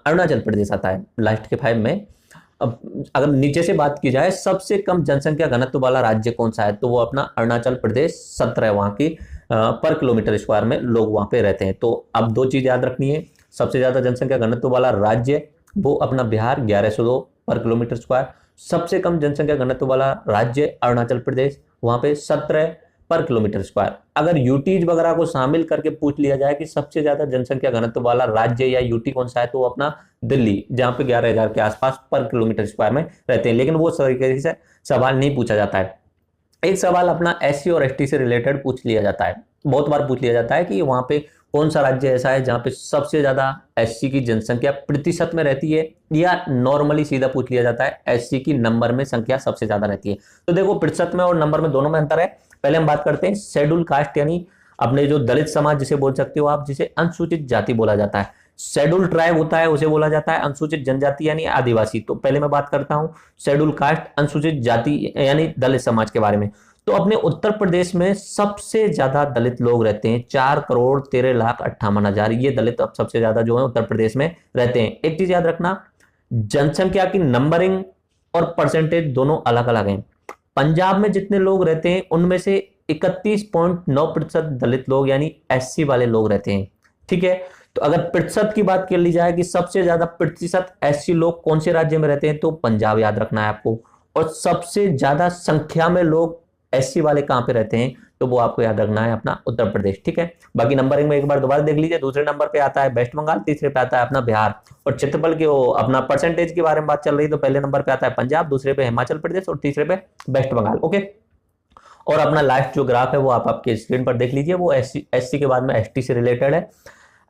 अरुणाचल प्रदेश आता है लास्ट के 5 में। अब अगर नीचे से बात की जाए सबसे कम जनसंख्या घनत्व वाला राज्य कौन सा है, तो वो अपना अरुणाचल प्रदेश 17 वहां की पर किलोमीटर स्क्वायर में लोग वहां पे रहते हैं। तो अब 2 चीज याद रखनी है, सबसे ज्यादा जनसंख्या घनत्व वाला राज्य वो अपना बिहार 1102 पर किलोमीटर स्क्वायर, सबसे कम जनसंख्या घनत्व वाला राज्य अरुणाचल प्रदेश, वहां पे 17 पर किलोमीटर स्क्वायर। अगर यूटीज वगैरह को शामिल करके पूछ लिया जाए कि सबसे ज्यादा जनसंख्या घनत्व वाला राज्य या यूटी कौन सा है, तो वो अपना दिल्ली, जहां पे 11,000 के आसपास पर किलोमीटर स्क्वायर में रहते हैं। लेकिन वो तरीके से सवाल नहीं पूछा जाता है। एक सवाल अपना एससी और एसटी से रिलेटेड पूछ लिया जाता है, बहुत बार पूछ लिया जाता है कि वहां पे कौन सा राज्य ऐसा है जहां पे सबसे ज्यादा एससी की जनसंख्या प्रतिशत में रहती है, या नॉर्मली सीधा पूछ लिया जाता है एससी की नंबर में संख्या सबसे ज्यादा रहती है। तो देखो, प्रतिशत में और नंबर में दोनों में अंतर है। पहले हम बात करते हैं शेड्यूल कास्ट, यानी अपने जो दलित समाज जिसे बोल सकते हो आप, जिसे अनुसूचित जाति बोला जाता है। शेड्यूल ट्राइब होता है उसे बोला जाता है अनुसूचित जनजाति यानी आदिवासी। तो पहले मैं बात करता हूं शेड्यूल कास्ट अनुसूचित जाति यानी दलित समाज के बारे में। तो अपने उत्तर प्रदेश में सबसे ज्यादा दलित लोग रहते हैं, 4,13,58,000 ये दलित अब सबसे ज्यादा जो है उत्तर प्रदेश में रहते हैं। एक चीज याद रखना, जनसंख्या की नंबरिंग और परसेंटेज दोनों अलग अलग हैं। पंजाब में जितने लोग रहते हैं उनमें से 31.9% दलित लोग यानी एससी वाले लोग रहते हैं। ठीक है, तो अगर प्रतिशत की बात कर ली जाए कि सबसे ज्यादा प्रतिशत एससी लोग कौन से राज्य में रहते हैं, तो पंजाब याद रखना है आपको। और सबसे ज्यादा संख्या में लोग एससी वाले कहां पे रहते हैं, तो वो आपको याद रखना है अपना उत्तर प्रदेश। ठीक है, बाकी नंबरिंग में एक बार दोबारा देख लीजिए। दूसरे नंबर पे आता है वेस्ट बंगाल, तीसरे पे आता है अपना बिहार। और क्षेत्रफल के अपना परसेंटेज के बारे में बात चल रही है, तो पहले नंबर पे आता है पंजाब, दूसरे पे हिमाचल प्रदेश और तीसरे पे वेस्ट बंगाल। ओके, और अपना लास्ट जो ग्राफ है वो आप आपके स्क्रीन पर देख लीजिए, वो एससी के बाद में एसटी से रिलेटेड है।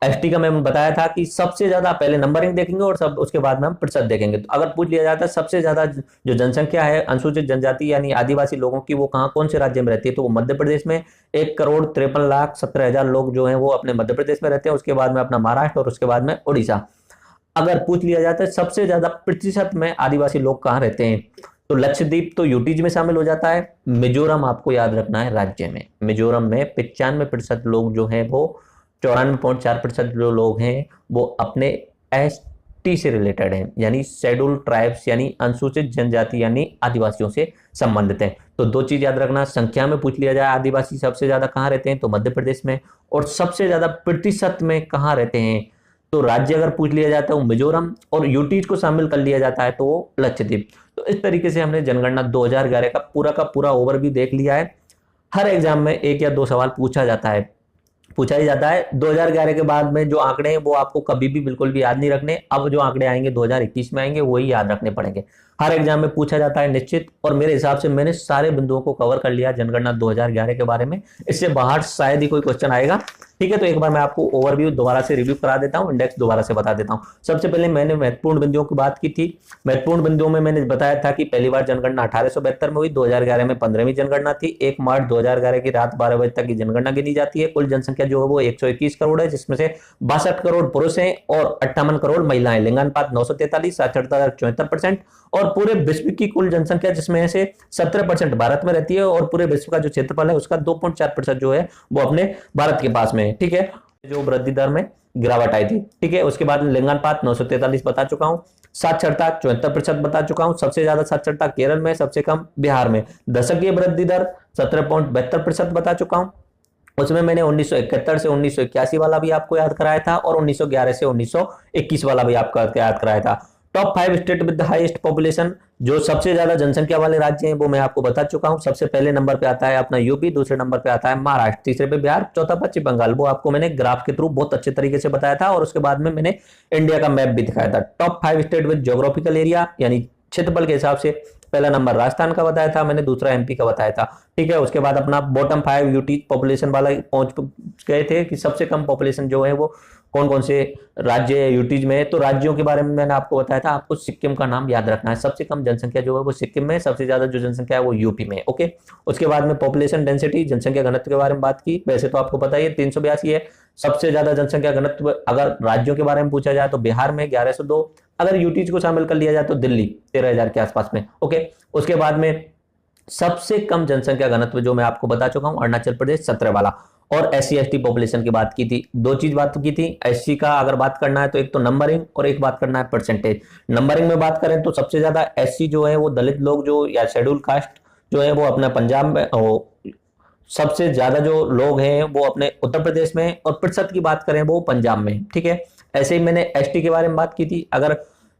एसटी का मैं बताया था कि सबसे ज्यादा पहले नंबरिंग देखेंगे और सब उसके बाद में हम प्रतिशत देखेंगे। तो अगर पूछ लिया जाता है सबसे ज्यादा जो जनसंख्या है अनुसूचित जनजाति यानी आदिवासी लोगों की, वो कहां कौन से राज्य में रहती है, तो वो मध्य प्रदेश में 1,53,17,000 लोग जो हैं वो अपने मध्य प्रदेश में रहते हैं। उसके बाद में अपना महाराष्ट्र और उसके बाद में उड़ीसा। अगर पूछ लिया जाता है सबसे ज्यादा प्रतिशत में आदिवासी लोग कहां रहते हैं, तो लक्षद्वीप तो यूटीज में शामिल हो जाता है। मिजोरम आपको याद रखना है राज्य में, मिजोरम में 95% लोग जो है वो 94.4% जो लोग हैं वो अपने टी से रिलेटेड हैं, यानी शेड्यूल ट्राइब्स यानी अनुसूचित जनजाति यानी आदिवासियों से संबंधित हैं। तो दो चीज याद रखना, संख्या में पूछ लिया जाए आदिवासी सबसे ज्यादा कहाँ रहते हैं तो मध्य प्रदेश में, और सबसे ज्यादा प्रतिशत में कहाँ रहते हैं तो राज्य अगर पूछ लिया जाता है वो मिजोरम, और यूटीज को शामिल कर लिया जाता है तो वो लक्षद्वीप। तो इस तरीके से हमने जनगणना 2011 का पूरा ओवरव्यू देख लिया है। हर एग्जाम में एक या दो सवाल पूछा ही जाता है। 2011 के बाद में जो आंकड़े हैं वो आपको कभी भी बिल्कुल भी याद नहीं रखने, अब जो आंकड़े आएंगे 2021 में आएंगे वही याद रखने पड़ेंगे। हर एग्जाम में पूछा जाता है निश्चित, और मेरे हिसाब से मैंने सारे बिंदुओं को कवर कर लिया जनगणना 2011 के बारे में। इससे बाहर शायद ही कोई क्वेश्चन आएगा। ठीक है, तो एक बार मैं आपको ओवरव्यू दोबारा से रिव्यू करा देता हूं, इंडेक्स दोबारा से बता देता हूं। सबसे पहले मैंने महत्वपूर्ण बिंदुओं की बात की थी। महत्वपूर्ण बिंदुओं में मैंने बताया था कि पहली बार जनगणना 1872 में हुई, 2011 में 15वीं जनगणना थी। 1 मार्च 2011 की रात 12 बजे तक की जनगणना गिनी जाती है। कुल जनसंख्या जो है वो 121 करोड़ है, जिसमें से 62 करोड़ पुरुष हैं और 58 करोड़ महिलाएं। लिंगानुपात 943, साक्षरता दर 74%, और पूरे विश्व की कुल जनसंख्या जिसमें से 17% भारत में रहती है, और पूरे विश्व का जो क्षेत्रफल है उसका 2.4% जो है वो अपने भारत के पास में है। ठीक है, जो वृद्धि दर में गिरावट आई थी। ठीक है, उसके बाद लिंगानुपात 943 बता चुका हूं, साक्षरता 74% बता चुका हूं। सबसे ज्यादा साक्षरता केरल में, सबसे कम बिहार में। दशकीय वृद्धि दर 17.72% बता चुका हूं। उसमें मैंने 1971 से 1981 वाला भी आपको याद कराया था, और 1911 से 1921 वाला भी आपको याद कराया था। Top 5 state with the highest population, जो सबसे ज्यादा जनसंख्या वाले राज्य हैं वो मैं आपको बता चुका हूं। सबसे पहले नंबर पे आता है अपना यूपी, दूसरे नंबर पे आता है महाराष्ट्र, तीसरे पे बिहार, चौथा पश्चिम बंगाल। वो आपको मैंने ग्राफ के थ्रू बहुत अच्छे तरीके से बताया था, और उसके बाद में मैंने इंडिया का मैप भी दिखाया था। Top 5 state with geographical area यानी क्षेत्रफल के हिसाब से पहला नंबर राजस्थान का बताया था मैंने, दूसरा एमपी का बताया था। ठीक है, उसके बाद अपना बॉटम 5 यूटी पॉपुलेशन वाला पहुंच गए थे कि सबसे कम पॉपुलेशन जो है वो कौन कौन से राज्य यूटीज में है। तो राज्यों के बारे में मैंने आपको बताया था, आपको सिक्किम का नाम याद रखना है। सबसे कम जनसंख्या जो है वो सिक्किम में, सबसे ज्यादा जो जनसंख्या है वो यूपी में। ओके, उसके बाद में पॉपुलेशन डेंसिटी जनसंख्या घनत्व के बारे में बात की। वैसे तो आपको पता ही है 382 है। सबसे ज्यादा जनसंख्या घनत्व अगर राज्यों के बारे में पूछा जाए तो बिहार में 1102, अगर यूटीज को शामिल कर लिया जाए तो दिल्ली 13,000 के आसपास में। ओके, उसके बाद में सबसे कम जनसंख्या घनत्व जो मैं आपको बता चुका हूं अरुणाचल प्रदेश 17 वाला। और SC ST पॉपुलेशन की बात की थी, दो चीज बात की थी। SC का अगर बात करना है तो एक तो नंबरिंग और एक बात करना है परसेंटेज। नंबरिंग में बात करें तो सबसे ज्यादा SC जो है वो दलित लोग जो या शेड्यूल कास्ट जो है वो अपना पंजाब में, सबसे ज्यादा जो लोग हैं वो अपने उत्तर प्रदेश में, और प्रतिशत की बात करें वो पंजाब में। ठीक है, ऐसे ही मैंने ST के बारे में बात की थी। अगर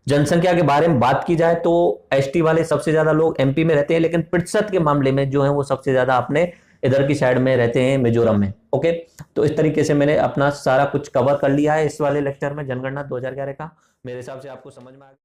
जनसंख्या के बारे में बात की जाए तो ST वाले सबसे ज्यादा लोग MP में रहते हैं, लेकिन प्रतिशत के मामले में जो है वो सबसे ज्यादा अपने इधर की साइड में रहते हैं, मिजोरम में। ओके, तो इस तरीके से मैंने अपना सारा कुछ कवर कर लिया है इस वाले लेक्चर में जनगणना 2011 का। मेरे हिसाब से आपको समझ में आ गया।